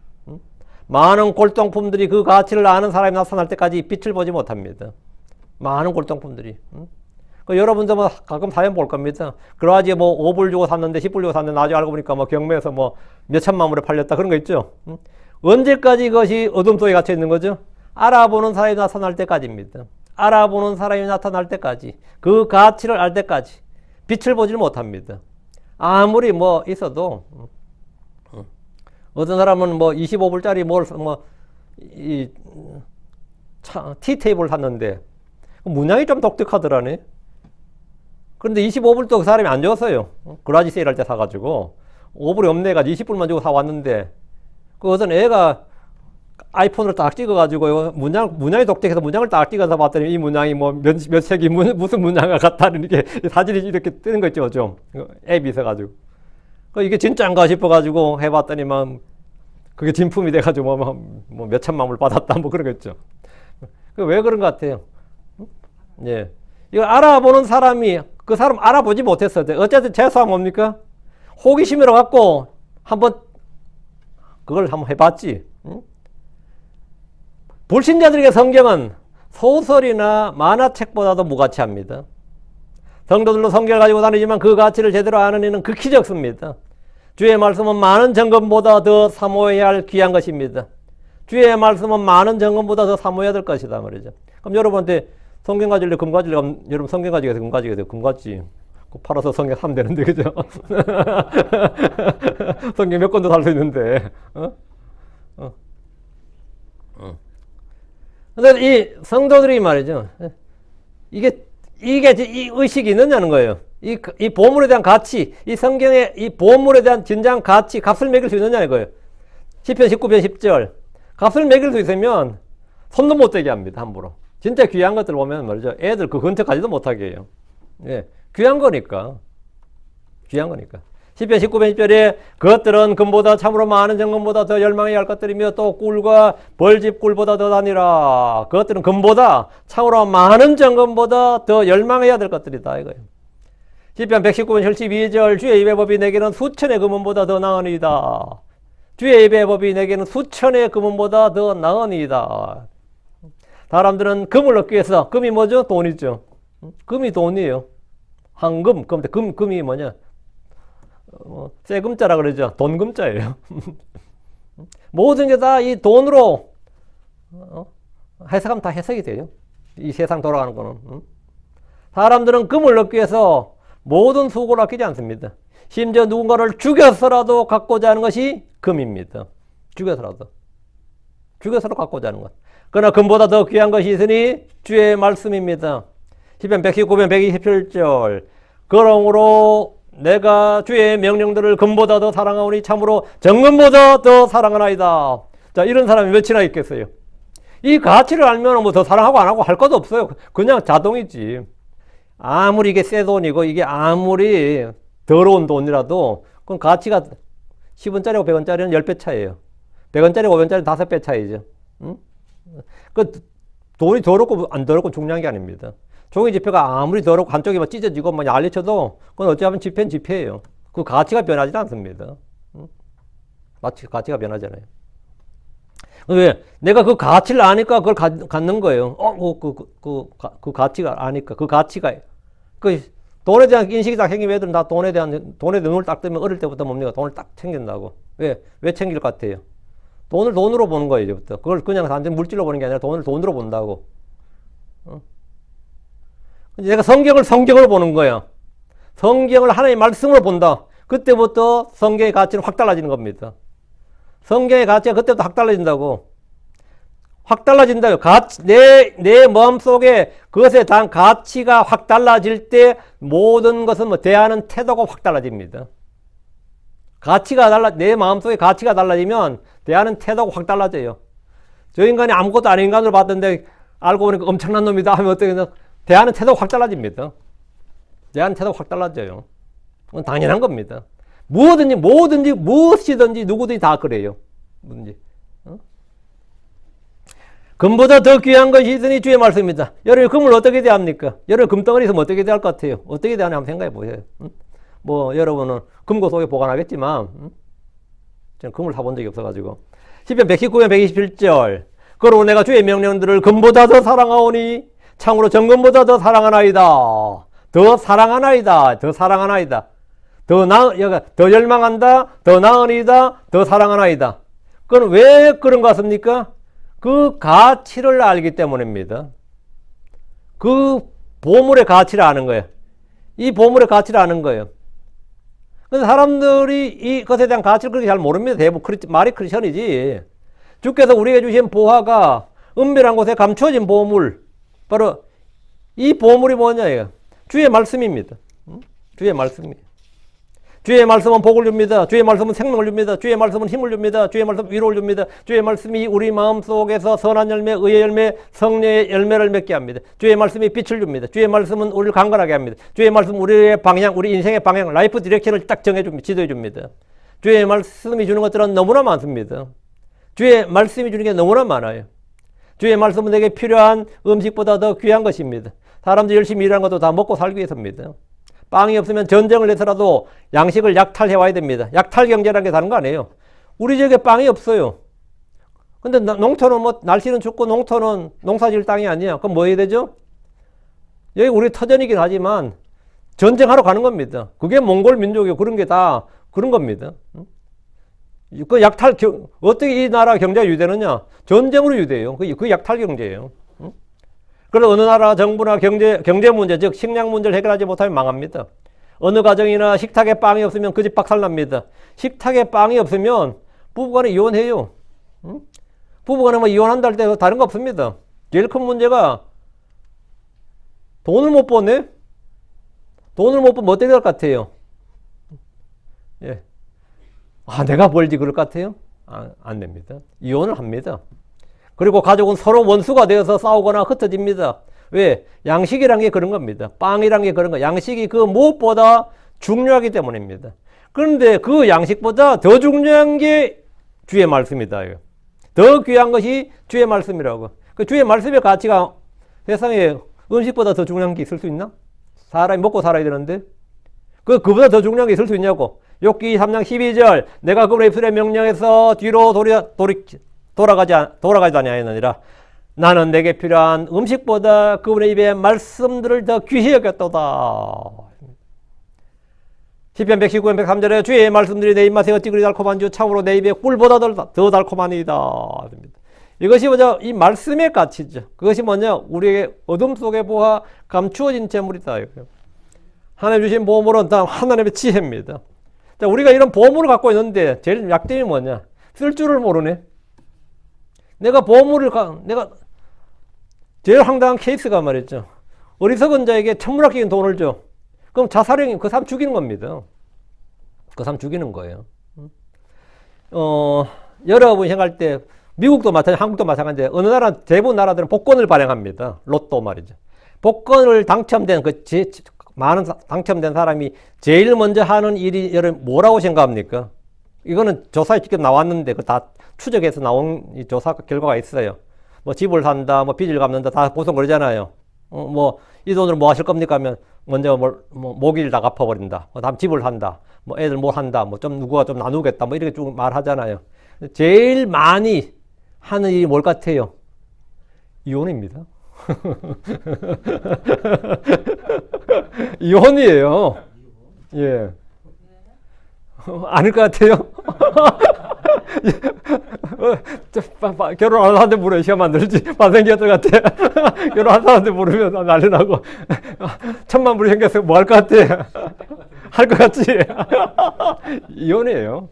많은 골동품들이 그 가치를 아는 사람이 나타날 때까지 빛을 보지 못합니다. 많은 골동품들이. 그 여러분도 뭐 가끔 사연 볼 겁니다. 그러하지 뭐 5불 주고 샀는데 10불 주고 샀는데 나중에 알고 보니까 뭐 경매에서 뭐 몇천만 원에 팔렸다 그런 거 있죠. 언제까지 이것이 어둠 속에 갇혀 있는 거죠? 알아보는 사람이 나타날 때까지입니다. 알아보는 사람이 나타날 때까지, 그 가치를 알 때까지 빛을 보지를 못합니다. 아무리 뭐 있어도 어떤 사람은 뭐 25불짜리 티테이블 샀는데 문양이 좀 독특하더라네. 그런데 25불도 그 사람이 안 줬어요. 그라지 세일할 때 사가지고 5불이 없네 해가지고 20불만 주고 사왔는데 그 어떤 애가 아이폰으로 딱 찍어가지고 문양이 독특해서 문양을 딱 찍어서 봤더니 이 문양이 뭐 몇 색이 무슨 문양과 같다는 이렇게 사진이 이렇게 뜨는 거 있죠, 좀 앱이 있어가지고 이게 진짜인가 싶어가지고 해봤더니만 그게 진품이 돼가지고 뭐 몇천만 불 받았다 뭐 그러겠죠. 왜 그런 것 같아요? 예, 이거 알아보는 사람이 그 사람 알아보지 못했어요. 어쨌든 재수하면 뭡니까? 호기심이라 갖고 한번 그걸 한번 해봤지. 불신자들에게 성경은 소설이나 만화책보다도 무가치합니다. 성도들도 성경을 가지고 다니지만 그 가치를 제대로 아는 이는 극히 적습니다. 주의 말씀은 많은 정금보다 더 사모해야 할 귀한 것입니다. 주의 말씀은 많은 정금보다 더 사모해야 될 것이다 말이죠. 그럼 여러분한테 성경 가질래 금 가질래 그럼 여러분 성경 가지게 금 가지게 돼요. 금 가지. 팔아서 성경 사면 되는데 그죠? 성경 몇 권도 살 수 있는데. 근데 이 성도들이 말이죠. 이게 이 의식이 있느냐는 거예요. 이 보물에 대한 가치, 이 성경의 이 보물에 대한 진정 가치, 값을 매길 수 있느냐는 거예요. 시편 19편 10절. 값을 매길 수 있으면 손도 못 대게 합니다, 함부로. 진짜 귀한 것들 보면 말이죠. 애들 그 근처 가지도 못하게 해요. 예. 귀한 거니까. 귀한 거니까. 시편 19편 10절에 그것들은 금보다 참으로 많은 정금보다 더 열망해야 할 것들이며 또 꿀과 벌집 꿀보다 더 다니라. 그것들은 금보다 참으로 많은 정금보다 더 열망해야 될 것들이다 이거예요. 시편 119편 12절 주의 입의 법이 내게는 수천의 금은보다 더 나으니이다. 주의 입의 법이 내게는 수천의 금은보다 더 나으니이다. 사람들은 금을 얻기 위해서, 금이 뭐죠? 돈이죠. 금이 돈이에요. 황금, 금이 뭐냐? 쇠금자라 그러죠. 돈금자예요. 모든 게 다 이 돈으로 해석하면 다 해석이 돼요. 이 세상 돌아가는 거는. 사람들은 금을 얻기 위해서 모든 수고를 아끼지 않습니다. 심지어 누군가를 죽여서라도 갖고자 하는 것이 금입니다. 죽여서라도 갖고자 하는 것. 그러나 금보다 더 귀한 것이 있으니 주의 말씀입니다. 시편 119편 127절 그러므로 내가 주의 명령들을 금보다 더 사랑하오니 참으로 정금보다 더 사랑하나이다. 자, 이런 사람이 몇이나 있겠어요? 이 가치를 알면 뭐 더 사랑하고 안 하고 할 것도 없어요. 그냥 자동이지. 아무리 이게 새 돈이고 이게 아무리 더러운 돈이라도 그건 가치가 10원짜리고 100원짜리는 10배 차이에요. 100원짜리 5원짜리 5배 차이죠. 응? 그 돈이 더럽고 안 더럽고 중요한 게 아닙니다. 종이지폐가 아무리 더럽고 한쪽이 막 찢어지고 막 난리쳐도 그건 어찌하면 지폐는 지폐예요. 그 가치가 변하지 않습니다. 마치 가치가 변하잖아요. 왜? 내가 그 가치를 아니까 그걸 갖는 거예요. 그 가치가 아니까 그 가치가 돈에 대한 인식이 딱 생기면 애들은 다 돈에 눈을 딱 뜨면 어릴 때부터 뭡니까? 돈을 딱 챙긴다고. 왜 챙길 것 같아요? 돈을 돈으로 보는 거예요, 이제부터. 그걸 그냥 단순히 물질로 보는 게 아니라 돈을 돈으로 본다고. 내가 성경을 보는 거야. 성경을 하나님의 말씀으로 본다. 그때부터 성경의 가치는 확 달라지는 겁니다. 성경의 가치가 그때부터 확 달라진다고. 확 달라진다요. 내 마음속에 그것에 대한 가치가 확 달라질 때 모든 것은 대하는 태도가 확 달라집니다. 내 마음속에 가치가 달라지면 대하는 태도가 확 달라져요. 저 인간이 아무것도 아닌 인간으로 봤던데 알고 보니까 엄청난 놈이다 하면 어떻게 대하는 태도가 확 달라집니다. 대하는 태도가 확 달라져요. 그건 당연한 겁니다. 무엇이든지 누구든지 다 그래요. 뭐든지. 금보다 더 귀한 것이 있으니 주의 말씀입니다. 여러분 금을 어떻게 대합니까? 여러분 금덩어리 있으면 어떻게 대할 것 같아요? 어떻게 대하냐 한번 생각해 보세요. 뭐 여러분은 금고 속에 보관하겠지만 저는 금을 사본 적이 없어가지고. 시편 119편 127절 그러므로 내가 주의 명령들을 금보다 더 사랑하오니 참으로 정금보다 더 사랑하나이다. 더 사랑하나이다. 더 사랑하나이다. 더 열망한다. 더 나으니이다. 더 사랑하나이다. 그건 왜 그런 것 같습니까? 그 가치를 알기 때문입니다. 그 보물의 가치를 아는 거예요. 이 보물의 가치를 아는 거예요. 근데 사람들이 이것에 대한 가치를 그렇게 잘 모릅니다. 대부분 말이 크리스천이지. 주께서 우리에게 주신 보화가 은밀한 곳에 감추어진 보물. 바로 이 보물이 뭐냐예요. 주의 말씀입니다. 주의 말씀이에요. 주의 말씀은 복을 줍니다. 주의 말씀은 생명을 줍니다. 주의 말씀은 힘을 줍니다. 주의 말씀은 위로를 줍니다. 주의 말씀이 우리 마음속에서 선한 열매, 의의 열매, 성령의 열매를 맺게 합니다. 주의 말씀이 빛을 줍니다. 주의 말씀은 우리를 강건하게 합니다. 주의 말씀은 우리의 방향, 우리 인생의 방향, 라이프 디렉션을 딱 정해줍니다. 지도해줍니다. 주의 말씀이 주는 것들은 너무나 많습니다. 주의 말씀이 주는 게 너무나 많아요. 주의 말씀은 내게 필요한 음식보다 더 귀한 것입니다. 사람들이 열심히 일하는 것도 다 먹고 살기 위해서입니다. 빵이 없으면 전쟁을 해서라도 양식을 약탈해 와야 됩니다. 약탈 경제라는 게 다른 거 아니에요. 우리 지역에 빵이 없어요. 근데 농촌은 뭐 날씨는 춥고 농촌은 농사질 땅이 아니야. 그럼 뭐 해야 되죠? 여기 우리 터전이긴 하지만 전쟁하러 가는 겁니다. 그게 몽골 민족이고 그런 게 다 그런 겁니다. 그 약탈 어떻게 이 나라 경제가 유대느냐? 전쟁으로 유대해요. 그 약탈 경제예요. 그래서 어느 나라 정부나 경제 문제, 즉 식량 문제를 해결하지 못하면 망합니다. 어느 가정이나 식탁에 빵이 없으면 그 집 박살납니다. 식탁에 빵이 없으면 부부간에 이혼해요. 부부간에 뭐 이혼한다 할 때 다른 거 없습니다. 제일 큰 문제가 돈을 못 버네? 돈을 못 벌면 어떻게 될 것 같아요? 예. 내가 벌지 그럴 것 같아요? 안 됩니다. 이혼을 합니다. 그리고 가족은 서로 원수가 되어서 싸우거나 흩어집니다. 왜? 양식이란 게 그런 겁니다. 빵이란 게 그런 거. 양식이 그 무엇보다 중요하기 때문입니다. 그런데 그 양식보다 더 중요한 게 주의 말씀이다. 더 귀한 것이 주의 말씀이라고. 그 주의 말씀의 가치가 세상에 음식보다 더 중요한 게 있을 수 있나? 사람이 먹고 살아야 되는데. 그보다 더 중요한 게 있을 수 있냐고. 욥기 3장 12절. 내가 그분의 입술의 명령에서 뒤로 돌아가지 아니하였느니라. 나는 내게 필요한 음식보다 그분의 입의 말씀들을 더 귀히 여겼도다. 시편 119편 103절에 주의 말씀들이 내 입맛에 어찌 그리 달콤한 주 참으로 내 입에 꿀보다 더 달콤하니이다. 이것이 뭐죠? 이 말씀의 가치죠. 그것이 뭐냐? 우리에게 어둠 속에 보아 감추어진 재물이다. 하나님 주신 보물은 다 하나님의 지혜입니다. 자, 우리가 이런 보물을 갖고 있는데 제일 약점이 뭐냐? 쓸 줄을 모르네. 내가 제일 황당한 케이스가 말이죠. 어리석은 자에게 천문학적인 돈을 줘. 그럼 자살행위, 그 사람 죽이는 겁니다. 그 사람 죽이는 거예요. 여러분이 생각할 때, 미국도 마찬가지, 한국도 마찬가지인데, 어느 나라, 대부분 나라들은 복권을 발행합니다. 로또 말이죠. 복권을 당첨된, 많은 당첨된 사람이 제일 먼저 하는 일이 여러분 뭐라고 생각합니까? 이거는 조사에 직접 나왔는데, 그 다 추적해서 나온 이 조사 결과가 있어요. 뭐 집을 산다, 뭐 빚을 갚는다, 다 보통 그러잖아요. 이 돈으로 뭐 하실 겁니까? 하면 먼저 모기를 다 갚아버린다. 다음 집을 산다. 뭐 애들 뭐 한다. 뭐 좀 누구가 좀 나누겠다. 뭐 이렇게 쭉 말하잖아요. 제일 많이 하는 일이 뭘 같아요? 이혼입니다. 이혼이에요. 예. 아닐 것 같아요? 결혼 안 하는데 물어요. 시간 만들지. 반생기였던 것 같아. 결혼 한 사람한테 물으면 난리 나고. 1,000만 불이 생겨서 뭐 할 것 같아? 할 것 같지? 이혼이에요.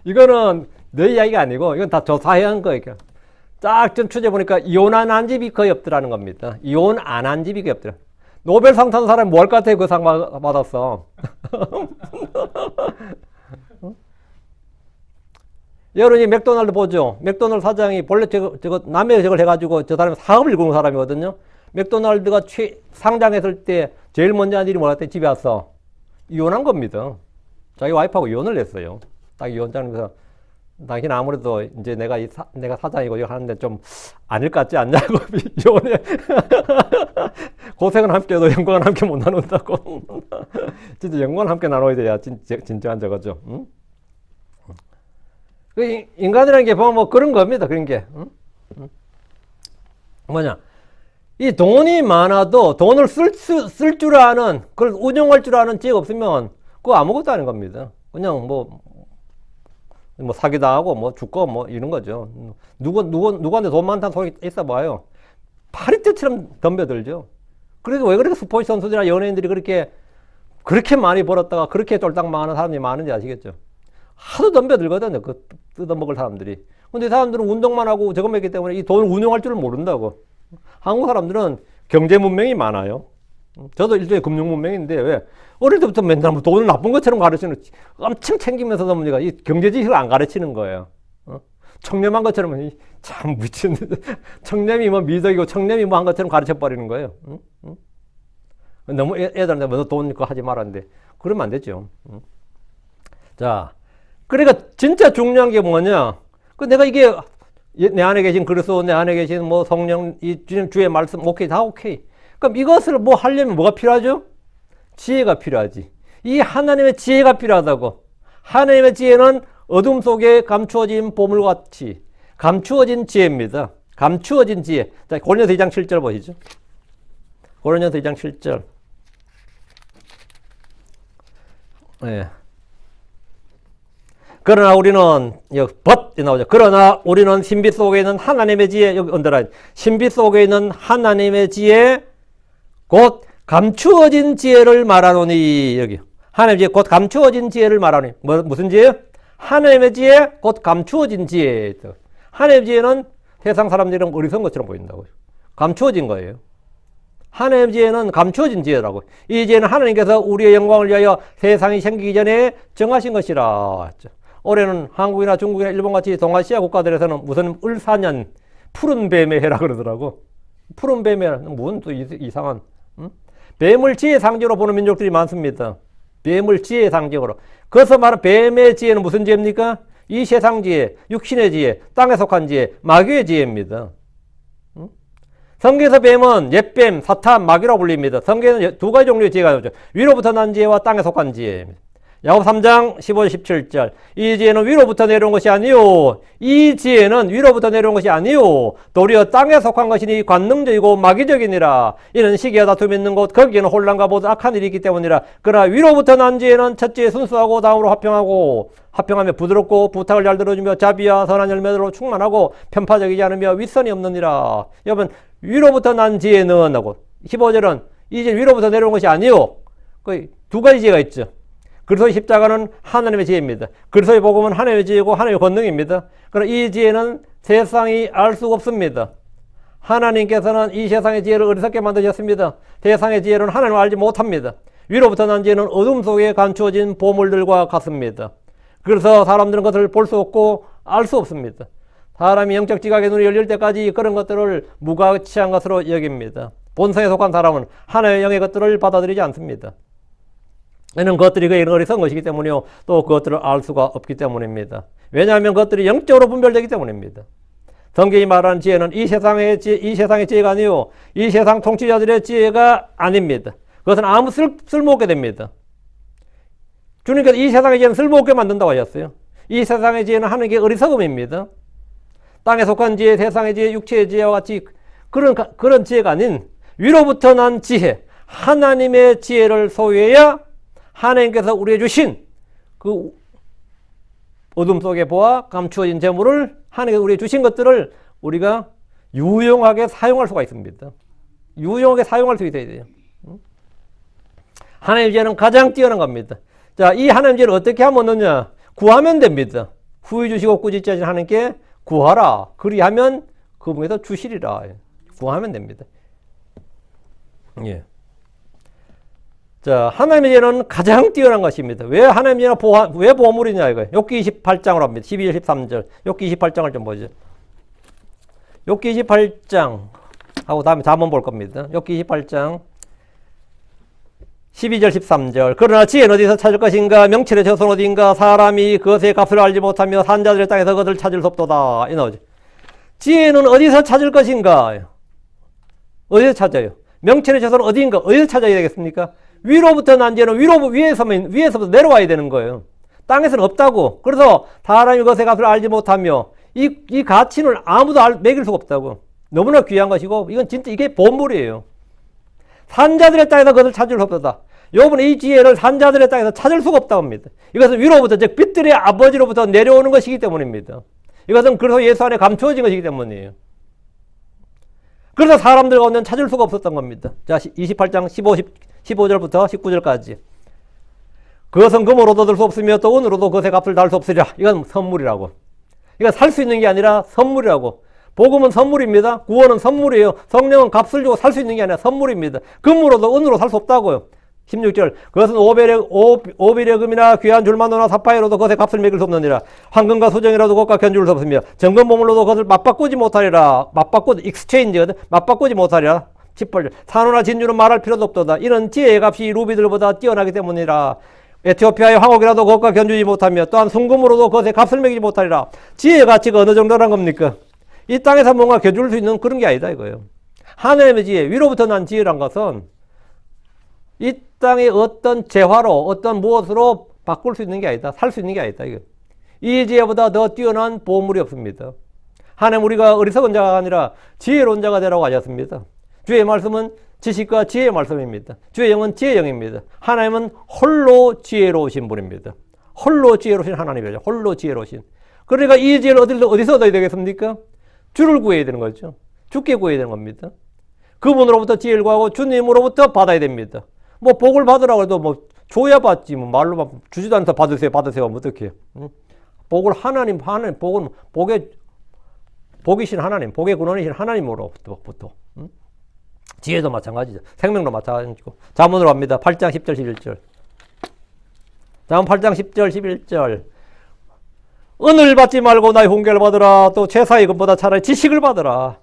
이거는 내 이야기가 아니고, 이건 다 조사해야 한 거예요. 쫙 좀 추려보니까 이혼 안 한 집이 거의 없더라는 겁니다. 이혼 안 한 집이 거의 없더라. 노벨상 탄 사람이 뭐 할 것 같아요? 그 상 받았어. 여러분이 맥도날드 보죠. 맥도날드 사장이 본래 남의 저걸 해가지고 저 사람이 사업을 일구는 사람이거든요. 맥도날드가 상장했을 때 제일 먼저 한 일이 뭐라 했더니 집에 와서 이혼한 겁니다. 자기 와이프하고 이혼을 했어요. 딱 이혼장에서 당신 아무래도 이제 내가 사장이고 이거 하는데 좀 아닐 것 같지 않냐고 이혼해. 고생은 함께 해도 영광은 함께 못 나눈다고. 진짜 영광은 함께 나눠야 돼야 진정한 저거죠. 응? 인간이라는 게 보면 뭐 그런 겁니다. 그런 게. 뭐냐. 이 돈이 많아도 돈을 쓸 줄 아는, 그걸 운용할 줄 아는 지혜가 없으면 그거 아무것도 아닌 겁니다. 그냥 뭐 사기당하고 뭐 죽고 뭐 이런 거죠. 누구한테 돈 많다는 소리 있어봐요. 파리떼처럼 덤벼들죠. 그래서 왜 그렇게 스포츠 선수들이나 연예인들이 그렇게 많이 벌었다가 그렇게 쫄딱 많은 사람이 많은지 아시겠죠? 하도 덤벼들거든요. 그 뜯어먹을 사람들이. 근데 사람들은 운동만 하고 저것만 했기 때문에 이 돈을 운용할 줄을 모른다고. 한국 사람들은 경제 문명이 많아요. 저도 일종의 금융 문명인데 왜? 어릴 때부터 맨날 뭐 돈을 나쁜 것처럼 가르치는 엄청 챙기면서 보니까 이 경제 지식을 안 가르치는 거예요. 청렴한 것처럼 참 미친 청렴이 뭐 미덕이고 청렴이 뭐 한 것처럼 가르쳐 버리는 거예요. 너무 애들한테 뭐 돈 있고 하지 말았는데 그러면 안 되죠. 자, 그러니까 진짜 중요한 게 뭐냐? 그 내가 이게 내 안에 계신 그리스도, 내 안에 계신 뭐 성령, 이 주의 말씀, 오케이, 다 오케이. 그럼 이것을 뭐 하려면 뭐가 필요하죠? 지혜가 필요하지. 이 하나님의 지혜가 필요하다고. 하나님의 지혜는 어둠 속에 감추어진 보물같이 감추어진 지혜입니다. 감추어진 지혜. 자, 고린도서 2장 7절 보시죠. 고린도서 2장 7절. 예. 그러나 우리는 여기 벗이 나오죠. 그러나 우리는 신비 속에 있는 하나님의 지혜, 여기 언더라인. 신비 속에 있는 하나님의 지혜 곧 감추어진 지혜를 말하노니. 여기 하나님의 지혜 곧 감추어진 지혜를 말하노니. 무슨 지혜? 하나님의 지혜 곧 감추어진 지혜. 하나님의 지혜는 세상 사람들이랑 어리석은 것처럼 보인다고요. 감추어진 거예요. 하나님의 지혜는 감추어진 지혜라고. 이 지혜는 하나님께서 우리의 영광을 위하여 세상이 생기기 전에 정하신 것이라. 올해는 한국이나 중국이나 일본같이 동아시아 국가들에서는 무슨 을사년 푸른 뱀의 해라 그러더라고. 푸른 뱀의 해라. 무슨 또 이상한. 뱀을 지혜의 상징으로 보는 민족들이 많습니다. 뱀을 지혜의 상징으로. 그래서 말하는 뱀의 지혜는 무슨 지혜입니까? 이 세상 지혜, 육신의 지혜, 땅에 속한 지혜, 마귀의 지혜입니다. 성경에서 뱀은 옛뱀, 사탄, 마귀라고 불립니다. 성경에는 두 가지 종류의 지혜가 나오죠. 위로부터 난 지혜와 땅에 속한 지혜입니다. 야고보 3장 15, 17절. 이 지혜는 위로부터 내려온 것이 아니요. 이 지혜는 위로부터 내려온 것이 아니요. 도리어 땅에 속한 것이니 관능적이고 마귀적이니라. 이는 시기와 다툼이 있는 곳, 거기에는 혼란과 모든 악한 일이 있기 때문이라. 그러나 위로부터 난 지혜는 첫째 순수하고 다음으로 화평하며 부드럽고 부탁을 잘 들어주며 자비와 선한 열매로 충만하고 편파적이지 않으며 윗선이 없느니라. 여러분, 위로부터 난 지혜는 하고 15절은 이제 위로부터 내려온 것이 아니요. 두 가지 지혜가 있죠. 그리스도의 십자가는 하나님의 지혜입니다. 그리스도의 복음은 하나님의 지혜고 하나님의 권능입니다. 그러나 이 지혜는 세상이 알 수가 없습니다. 하나님께서는 이 세상의 지혜를 어리석게 만드셨습니다. 세상의 지혜는 하나님을 알지 못합니다. 위로부터 난 지혜는 어둠 속에 감추어진 보물들과 같습니다. 그래서 사람들은 그것을 볼 수 없고 알 수 없습니다. 사람이 영적 지각의 눈이 열릴 때까지 그런 것들을 무가치한 것으로 여깁니다. 본성에 속한 사람은 하나님의 영의 것들을 받아들이지 않습니다. 이는 그것들이 그에게 어리석은 것이기 때문이요. 또 그것들을 알 수가 없기 때문입니다. 왜냐하면 그것들이 영적으로 분별되기 때문입니다. 성경이 말하는 지혜는 이 세상의 지혜가 아니요. 이 세상 통치자들의 지혜가 아닙니다. 그것은 아무 쓸모없게 됩니다. 주님께서 이 세상의 지혜는 쓸모없게 만든다고 하셨어요. 이 세상의 지혜는 하나님께 어리석음입니다. 땅에 속한 지혜, 세상의 지혜, 육체의 지혜와 같이 그런 지혜가 아닌 위로부터 난 지혜, 하나님의 지혜를 소유해야 하나님께서 우리에게 주신 그 어둠 속에 보아 감추어진 재물을 하나님께서 우리에게 주신 것들을 우리가 유용하게 사용할 수가 있습니다. 유용하게 사용할 수 있어야 돼요. 하나님의 지혜는 가장 뛰어난 겁니다. 자, 이 하나님의 지혜를 어떻게 하면 얻느냐? 구하면 됩니다. 후히 주시고 꾸짖지 않으신 하나님께 구하라. 그리하면 그분께서 주시리라. 구하면 됩니다. 예. 자, 하나님의 지혜는 가장 뛰어난 것입니다. 왜 하나님의 지혜는 왜 보물이냐 이거예요. 욥기 28장으로 합니다. 12절 13절. 욥기 28장을 좀 보죠. 욥기 28장 하고 다음에 다 한번 볼 겁니다. 욥기 28장 12절 13절. 그러나 지혜는 어디서 찾을 것인가? 명철의 저손 어디인가? 사람이 그것의 값을 알지 못하며 산자들의 땅에서 그것을 찾을 수 없도다. 이 나오죠. 지혜는 어디서 찾을 것인가? 어디서 찾아요? 명철의 저손은 어디인가? 어디서 찾아야 되겠습니까? 위로부터 난 지혜는 위에서부터 내려와야 되는 거예요. 땅에서는 없다고. 그래서 사람이 그것의 값을 알지 못하며 이 가치는 아무도 매길 수가 없다고. 너무나 귀한 것이고 이건 진짜 이게 보물이에요. 산자들의 땅에서 그것을 찾을 수 없다. 요번에 이 지혜를 산자들의 땅에서 찾을 수가 없다고 합니다. 이것은 위로부터 즉 빛들의 아버지로부터 내려오는 것이기 때문입니다. 이것은 그래서 예수 안에 감추어진 것이기 때문이에요. 그래서 사람들 가운데는 찾을 수가 없었던 겁니다. 자, 28장 15절부터 19절까지. 그것은 금으로도 얻을 수 없으며 또 은으로도 그것의 값을 달 수 없으리라. 이건 선물이라고. 이건 살 수 있는 게 아니라 선물이라고. 복음은 선물입니다. 구원은 선물이에요. 성령은 값을 주고 살 수 있는 게 아니라 선물입니다. 금으로도 은으로 살 수 없다고요. 16절. 그것은 오비력금이나 귀한 줄만노나 사파이로도 그것의 값을 매길 수 없느니라. 황금과 수정이라도 그것과 견줄 수 없으며 정금보물로도 그것을 맞바꾸지 못하리라. 익스체인지거든. 맞바꾸지 못하리라. 18절. 산호나 진주는 말할 필요도 없도다. 이런 지혜의 값이 루비들보다 뛰어나기 때문이라. 에티오피아의 황옥이라도 그것과 견주지 못하며 또한 순금으로도 그것의 값을 매기지 못하리라. 지혜의 가치가 어느 정도란 겁니까? 이 땅에서 뭔가 견줄 수 있는 그런 게 아니다 이거예요. 하나님의 지혜, 위로부터 난 지혜란 것은 이 땅의 어떤 재화로 어떤 무엇으로 바꿀 수 있는 게 아니다. 살 수 있는 게 아니다. 이거. 이 지혜보다 더 뛰어난 보물이 없습니다. 하나님 우리가 어리석은 자가 아니라 지혜로운 자가 되라고 하셨습니다. 주의 말씀은 지식과 지혜의 말씀입니다. 주의 영은 지혜의 영입니다. 하나님은 홀로 지혜로우신 분입니다. 홀로 지혜로우신 하나님이죠. 홀로 지혜로우신. 그러니까 이 지혜를 어디서 얻어야 되겠습니까? 주를 구해야 되는 거죠. 주께 구해야 되는 겁니다. 그분으로부터 지혜를 구하고 주님으로부터 받아야 됩니다. 뭐 복을 받으라고 해도 뭐 줘야 받지 뭐 말로만 주지도 않아서 받으세요 하면 어떡해요. 응? 복을 하나님 복은 복이신 하나님, 복의 근원이신 하나님으로부터 응? 지혜도 마찬가지죠. 생명도 마찬가지고. 잠언으로 갑니다. 8장 10절 11절. 잠언 8장 10절 11절. 은을 받지 말고 나의 훈계를 받으라. 또 제사의 것보다 차라리 지식을 받으라.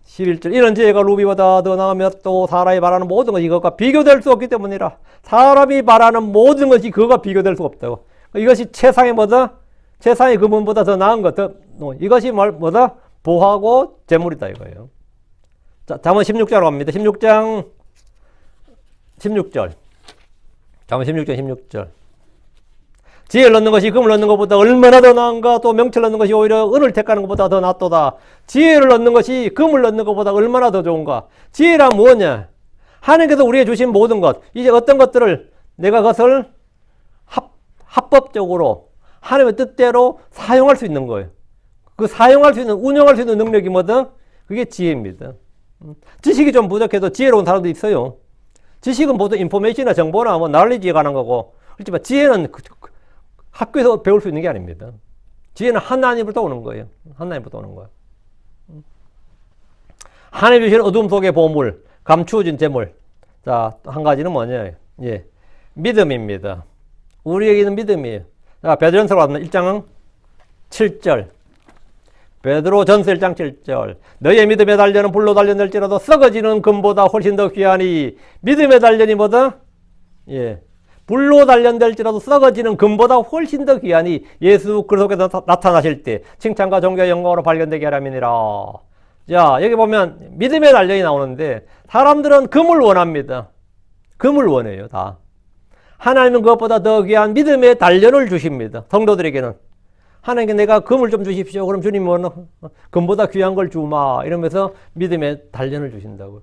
11절. 이런 지혜가 루비보다 더 나으며 또 사람이 말하는 모든 것이 그것과 비교될 수 없기 때문이라. 사람이 말하는 모든 것이 그것과 비교될 수 없다고. 이것이 최상의 뭐다? 최상의 금은보다 더 나은 것. 이것이 뭐다? 보하고 재물이다 이거예요. 자, 잠언 16장으로 갑니다. 16장 16절. 잠언 16장 16절. 지혜를 얻는 것이 금을 얻는 것보다 얼마나 더 나은가. 또 명철을 얻는 것이 오히려 은을 택하는 것보다 더 낫도다. 지혜를 얻는 것이 금을 얻는 것보다 얼마나 더 좋은가. 지혜란 뭐냐? 하나님께서 우리에게 주신 모든 것, 이제 어떤 것들을 내가 그것을 합법적으로 하나님의 뜻대로 사용할 수 있는 거예요. 그 사용할 수 있는, 운영할 수 있는 능력이 뭐든 그게 지혜입니다. 지식이 좀 부족해도 지혜로운 사람도 있어요. 지식은 보통 인포메이션이나 정보나 뭐 날리지에 관한 거고, 그렇지만 지혜는 학교에서 배울 수 있는 게 아닙니다. 지혜는 하나님부터 오는 거예요. 하나님부터 오는 거예요. 하나님 주신 어둠 속의 보물, 감추어진 재물. 자, 한 가지는 뭐냐? 예, 믿음입니다. 우리에게는 믿음이에요. 자, 베드로전서 1장 7절. 베드로전서 1장 7절. 너의 믿음의 단련은 불로 단련될지라도 썩어지는 금보다 훨씬 더 귀하니. 믿음의 단련이 뭐다? 예. 불로 단련될지라도 썩어지는 금보다 훨씬 더 귀하니 예수 그리스도께서 나타나실 때 칭찬과 존귀와 영광으로 발견되게 하람이니라. 자, 여기 보면 믿음의 단련이 나오는데 사람들은 금을 원합니다. 금을 원해요, 다. 하나님은 그것보다 더 귀한 믿음의 단련을 주십니다. 성도들에게는. 하나님께 내가 금을 좀 주십시오. 그럼 주님이 금보다 귀한 걸 주마. 이러면서 믿음의 단련을 주신다고요.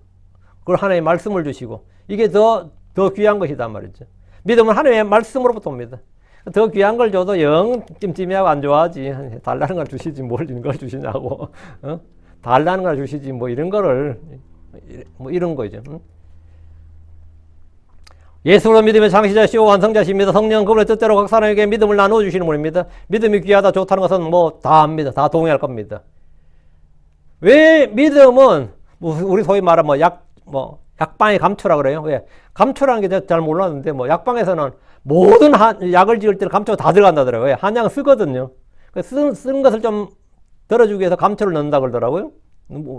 그걸 하나님의 말씀을 주시고 이게 더 귀한 것이단 말이죠. 믿음은 하나님의 말씀으로부터 옵니다. 더 귀한 걸 줘도 영 찜찜하고 안 좋아하지. 달라는 걸 주시지 뭘 이런 걸 주시냐고. 달라는 걸 주시지 뭐 이런 거를 뭐 이런 거죠. 예수로 믿음의 창시자시오 완성자십니다. 성령 그분의 뜻대로 각 사람에게 믿음을 나누어 주시는 분입니다. 믿음이 귀하다 좋다는 것은 뭐 다 압니다. 다 동의할 겁니다. 왜 믿음은 우리 소위 말하면 약방의 감초라 그래요. 왜? 감초라는 게 잘 몰랐는데 뭐 약방에서는 모든 약을 지을 때는 감초가 다 들어간다더라고요. 왜? 한약은 쓰거든요. 쓴 것을 좀 덜어주기 위해서 감초를 넣는다 그러더라고요.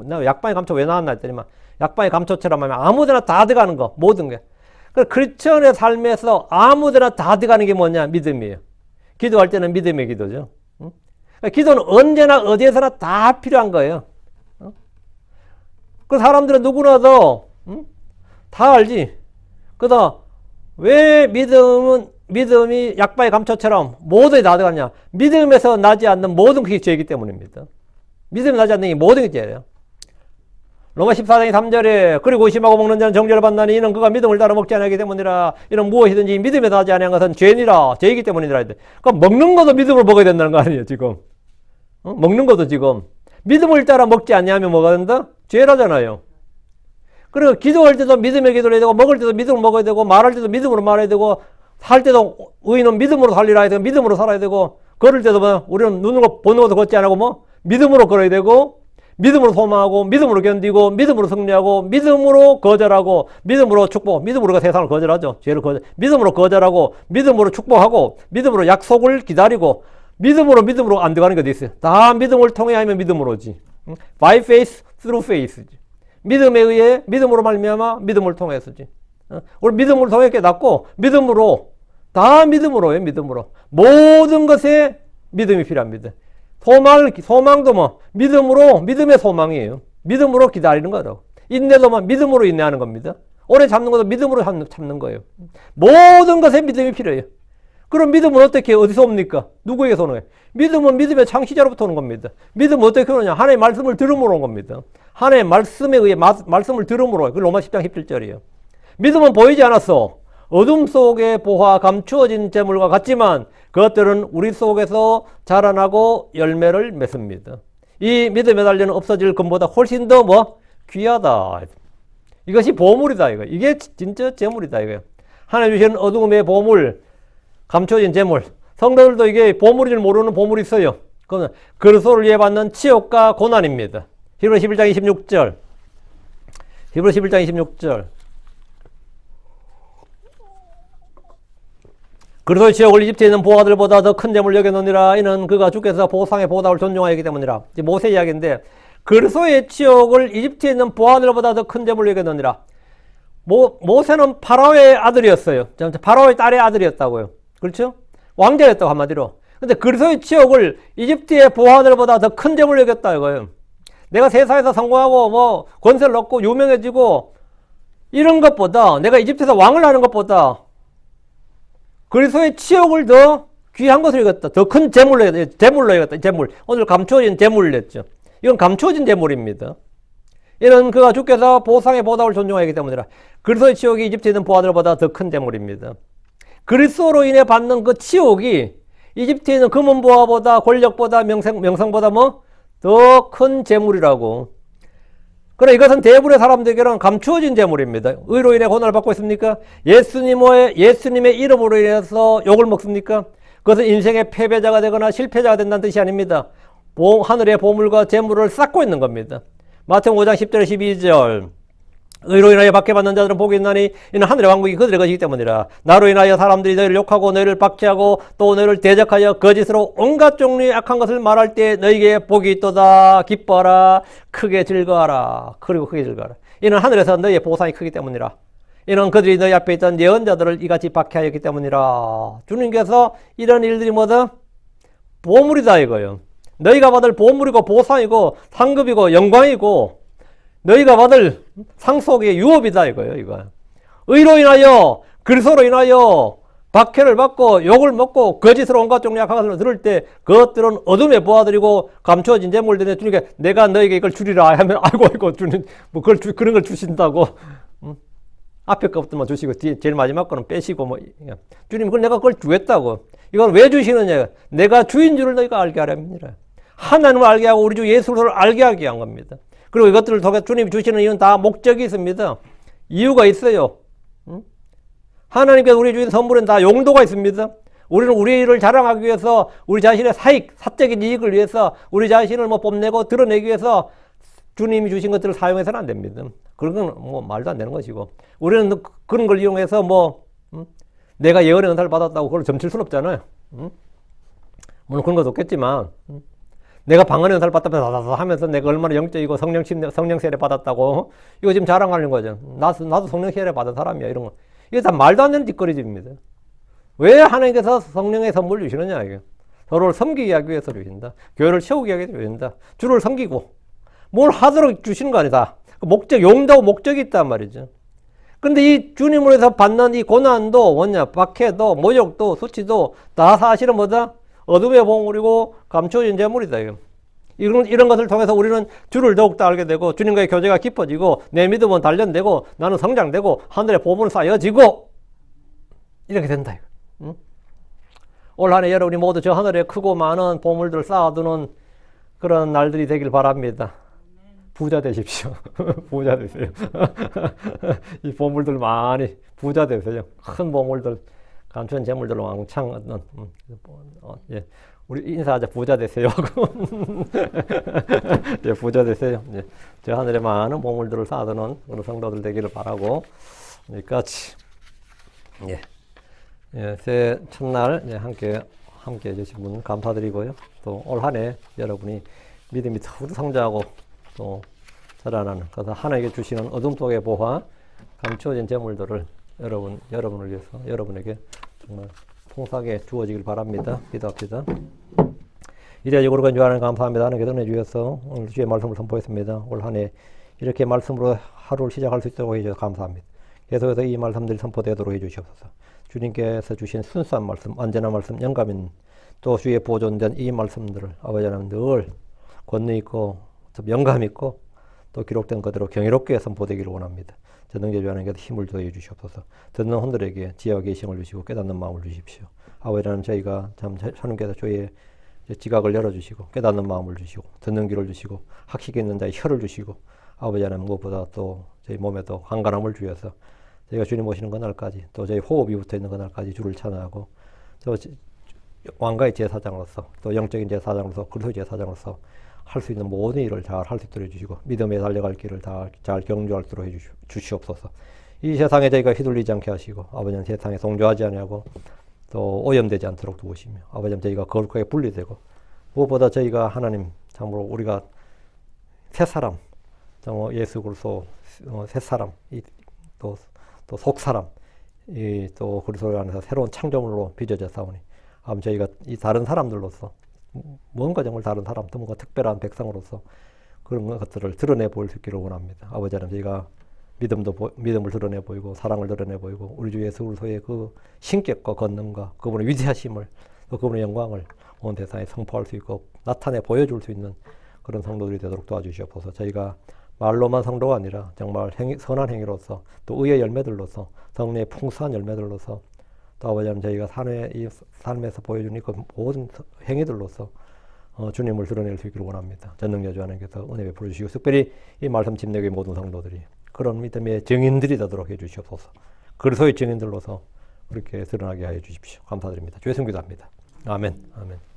나 약방의 감초 왜 나왔나 했더니만 약방의 감초처럼 하면 아무데나 다 들어가는 거 모든 게. 크리스천의 삶에서 아무데나 다 들어가는 게 뭐냐? 믿음이에요. 기도할 때는 믿음의 기도죠. 기도는 언제나 어디에서나 다 필요한 거예요. 그 사람들은 누구나도 다 알지. 그다 왜 믿음이 약방의 감초처럼 모든 게 다 들어가냐? 믿음에서 나지 않는 모든 것이 죄이기 때문입니다. 믿음이 나지 않는 게 모든 게 죄예요. 로마 14장의 3절에 그리고 의심하고 먹는 자는 정죄를 받나니 이는 그가 믿음을 따라 먹지 아니하기 때문이라. 이는 무엇이든지 믿음에 다하지 아니한 것은 죄니라. 죄이기 때문이라. 그럼 먹는 것도 믿음으로 먹어야 된다는 거 아니에요 지금. 먹는 것도 지금 믿음을 따라 먹지 아니하면 뭐가 된다? 죄라잖아요. 그리고 기도할 때도 믿음의 기도를 해야 되고 먹을 때도 믿음으로 먹어야 되고 말할 때도 믿음으로 말해야 되고 살 때도 의인은 믿음으로 살리라 해야 되고 믿음으로 살아야 되고 걸을 때도 뭐 우리는 눈으로 보는 것도 걷지 않고 뭐 믿음으로 걸어야 되고 믿음으로 소망하고 믿음으로 견디고 믿음으로 승리하고 믿음으로 거절하고 믿음으로 축복. 믿음으로 세상을 거절하죠. 죄를 거절. 믿음으로 거절하고 믿음으로 축복하고 믿음으로 약속을 기다리고 믿음으로 안 들어가는 것도 있어요. 다 믿음을 통해 하면 믿음으로지. By faith, through faith지. 믿음에 의해 믿음으로 말미암아 믿음을 통해서지. 우리 믿음을 통해 깨닫고 믿음으로 다 믿음으로요. 믿음으로 모든 것에 믿음이 필요합니다. 소망도 뭐 믿음으로 믿음의 소망이에요. 믿음으로 기다리는 거죠. 인내도 뭐 믿음으로 인내하는 겁니다. 오래 참는 것도 믿음으로 참는 거예요. 모든 것에 믿음이 필요해요. 그럼 믿음은 어떻게 어디서 옵니까? 누구에게서 오는 거예요? 믿음은 믿음의 창시자로부터 오는 겁니다. 믿음은 어떻게 오느냐? 하나님의 말씀을 들음으로 온 겁니다. 하나님의 말씀에 의해 말씀을 들음으로. 그 로마 10장 17절이에요. 믿음은 보이지 않았어. 어둠 속에 보화 감추어진 재물과 같지만 그것들은 우리 속에서 자라나고 열매를 맺습니다. 이 믿음의 달려는 없어질 것보다 훨씬 더 뭐 귀하다. 이것이 보물이다. 이게 진짜 재물이다. 이거 하나님 주시는 어둠의 보물, 감추어진 재물. 성도들도 이게 보물인 줄 모르는 보물이 있어요. 그건 그리스도를 위해 받는 치욕과 고난입니다. 히브리서 11장 26절. 히브리서 11장 26절. 그리스도의 치욕을 이집트에 있는 보화들보다 더 큰 재물 여겼느니라. 이는 그가 주께서 보상의 보답을 존중하였기 때문이라. 이제 모세 이야기인데 그리스도의 치욕을 이집트에 있는 보화들보다 더 큰 재물 여겼느니라. 모세는 파라오의 아들이었어요. 파라오의 딸의 아들이었다고요. 그렇죠? 왕자였다고 한마디로. 근데 그리스도의 치욕을 이집트의 보화들보다 더 큰 재물 여겼다 이거예요. 내가 세상에서 성공하고 뭐 권세를 얻고 유명해지고 이런 것보다 내가 이집트에서 왕을 하는 것보다 그리스도의 치욕을 더 귀한 것을 여겼다. 더 큰 재물로 여겼다. 재물. 오늘 감추어진 재물을 냈죠. 이건 감추어진 재물입니다. 이는 그가 주께서 보상의 보답을 존중하기 때문이라. 그리스도의 치욕이 이집트에 있는 보화들보다 더 큰 재물입니다. 그리스도로 인해 받는 그 치욕이 이집트에 있는 금은 보화보다 권력보다 명성보다 뭐 더 큰 재물이라고. 그래 이것은 대부분의 사람들에게는 감추어진 재물입니다. 의로 인해 고난을 받고 있습니까? 예수님의 이름으로 인해서 욕을 먹습니까? 그것은 인생의 패배자가 되거나 실패자가 된다는 뜻이 아닙니다. 하늘의 보물과 재물을 쌓고 있는 겁니다. 마태복음 5장 10절 12절. 의로 인하여 박해받는 자들은 복이 있나니 이는 하늘의 왕국이 그들의 것이기 때문이라. 나로 인하여 사람들이 너희를 욕하고 너희를 박해하고 또 너희를 대적하여 거짓으로 온갖 종류의 악한 것을 말할 때 너희에게 복이 있도다. 기뻐하라. 크게 즐거워하라. 그리고 크게 즐거워하라. 이는 하늘에서 너희의 보상이 크기 때문이라. 이는 그들이 너희 앞에 있던 예언자들을 이같이 박해하였기 때문이라. 주님께서 이런 일들이 뭐다? 보물이다 이거예요. 너희가 받을 보물이고 보상이고 상급이고 영광이고 너희가 받을 상속의 유업이다 이거예요. 이거 의로 인하여 그리스도로 인하여 박해를 받고 욕을 먹고 거짓으로 온갖 종류의 악한 것을 들을 때 그것들은 어둠의 보화들이고 감추어진 재물들이 주님께 내가 너에게 이걸 주리라 하면 아이고 주님 뭐 그런 걸 주신다고 앞에 것부터만 주시고 뒤에 제일 마지막 거는 빼시고 뭐 주님 그걸 내가 그걸 주겠다고. 이건 왜 주시느냐? 내가 주인 줄을 너희가 알게 하려 합니다. 하나님을 알게 하고 우리 주 예수를 알게 하게 한 겁니다. 그리고 이것들을 통해 주님이 주시는 이유는 다 목적이 있습니다. 이유가 있어요. 하나님께서 우리 주신 선물은 다 용도가 있습니다. 우리는 우리 일을 자랑하기 위해서 우리 자신의 사적인 이익을 위해서 우리 자신을 뭐 뽐내고 드러내기 위해서 주님이 주신 것들을 사용해서는 안 됩니다. 그런 건 뭐 말도 안 되는 것이고 우리는 그런 걸 이용해서 뭐 내가 예언의 은사를 받았다고 그걸 점칠 수는 없잖아요. 물론 그런 것도 없겠지만 내가 방언의 은사를 받았다면서 하면서 내가 얼마나 영적이고 성령 세례 받았다고 이거 지금 자랑하는 거죠. 나도 성령 세례 받은 사람이야 이런 거. 이게 다 말도 안 되는 뒷거리집입니다. 왜 하나님께서 성령의 선물을 주시느냐 이게. 서로를 섬기게 하기 위해서 주신다. 교회를 채우게 하기 위해서 주신다. 주를 섬기고 뭘 하도록 주시는 거 아니다. 목적, 용도하고 목적이 있단 말이죠. 근데 이 주님으로 해서 받는 이 고난도 뭐냐, 박해도 모욕도 수치도 다 사실은 뭐다? 어둠의 보물이고 감추어진 재물이다. 이거. 이런 것을 통해서 우리는 주를 더욱더 알게 되고 주님과의 교제가 깊어지고 내 믿음은 단련되고 나는 성장되고 하늘의 보물은 쌓여지고 이렇게 된다. 응? 올 한 해 여러분이 모두 저 하늘에 크고 많은 보물들을 쌓아두는 그런 날들이 되길 바랍니다. 부자 되십시오. 부자 되세요. 이 보물들 많이 부자 되세요. 큰 보물들, 감추는 재물들로 왕창 얻는. 예. 우리 인사하자. 부자 되세요. 예, 부자 되세요. 예. 저 하늘에 많은 보물들을 쌓아두는 우리 성도들 되기를 바라고 여기까지. 예. 예, 새 첫날 예, 함께 해주신 분 감사드리고요. 또 올 한 해 여러분이 믿음이 더 성장하고 또 자라나는 그래서 하나님께 주시는 어둠 속의 보화 감추어진 재물들을 여러분을 위해서 여러분에게 정말 풍성하게 주어지길 바랍니다. 기도합시다. 이래적으로 건조하는 감사합니다. 하나님께 은혜 주셔서 오늘 주의 말씀을 선포했습니다. 올 한 해 이렇게 말씀으로 하루를 시작할 수 있도록 해주셔서 감사합니다. 계속해서 이 말씀들이 선포되도록 해주시옵소서. 주님께서 주신 순수한 말씀, 완전한 말씀, 영감 있는 또 주의 보존된 이 말씀들을 아버지 하나님 늘 권능 있고 영감 있고 또 기록된 그대로 경이롭게 선포되기를 원합니다. 전능자주 하나님께서 힘을 더해 주시옵소서. 듣는 혼들에게 지혜와 계시를 주시고 깨닫는 마음을 주십시오. 아버지 하나님 저희가 참 하나님께서 저희의 지각을 열어주시고 깨닫는 마음을 주시고 듣는 귀를 주시고 학식이 있는 자의 혀를 주시고 아버지 하나님 무엇보다 또 저희 몸에도 강건함을 주셔서 저희가 주님 오시는 그날까지 또 저희 호흡이 붙어있는 그날까지 주를 찬양하고 또 왕가의 제사장으로서 또 영적인 제사장으로서 그리스도의 제사장으로서 할 수 있는 모든 일을 잘 할 수 있도록 해주시고 믿음에 달려갈 길을 다 잘 경주할 수 있도록 해주시옵소서. 이 세상에 저희가 휘둘리지 않게 하시고 아버지는 세상에 동조하지 아니하고 또 오염되지 않도록 도우시며 아버지는 저희가 거룩하게 분리되고 무엇보다 저희가 하나님 참으로 우리가 새 사람 예수 그리스도 새 사람 또 속 사람 또 그리스도 안에서 새로운 창조물로 빚어져 싸우니 아버지 저희가 이 다른 사람들로서 뭔가 정말 다른 사람 또 뭔가 특별한 백성으로서 그런 것들을 드러내 보일 수 있기를 원합니다. 아버지 하나님 저희가 믿음을 드러내 보이고 사랑을 드러내 보이고 우리 주 예수 그리스도의 그 신격과 권능과 그분의 위대하심을 또 그분의 영광을 온 세상에 선포할 수 있고 나타내 보여줄 수 있는 그런 성도들이 되도록 도와주시옵소서. 저희가 말로만 성도가 아니라 정말 선한 행위로서 또 의의 열매들로서 성령의 풍성한 열매들로서 또 아버지 하나님 저희가 이 삶에서 보여주는 그 모든 행위들로서 주님을 드러낼 수 있기를 원합니다. 전능자주 하나님께서 은혜 베풀어 주시고 특별히 이 말씀 집내교의 모든 성도들이 그런 믿음의 증인들이 되도록 해주시옵소서. 그리스도의 증인들로서 그렇게 드러나게 하여 주십시오. 감사드립니다. 주의 성기도합니다. 아멘. 아멘.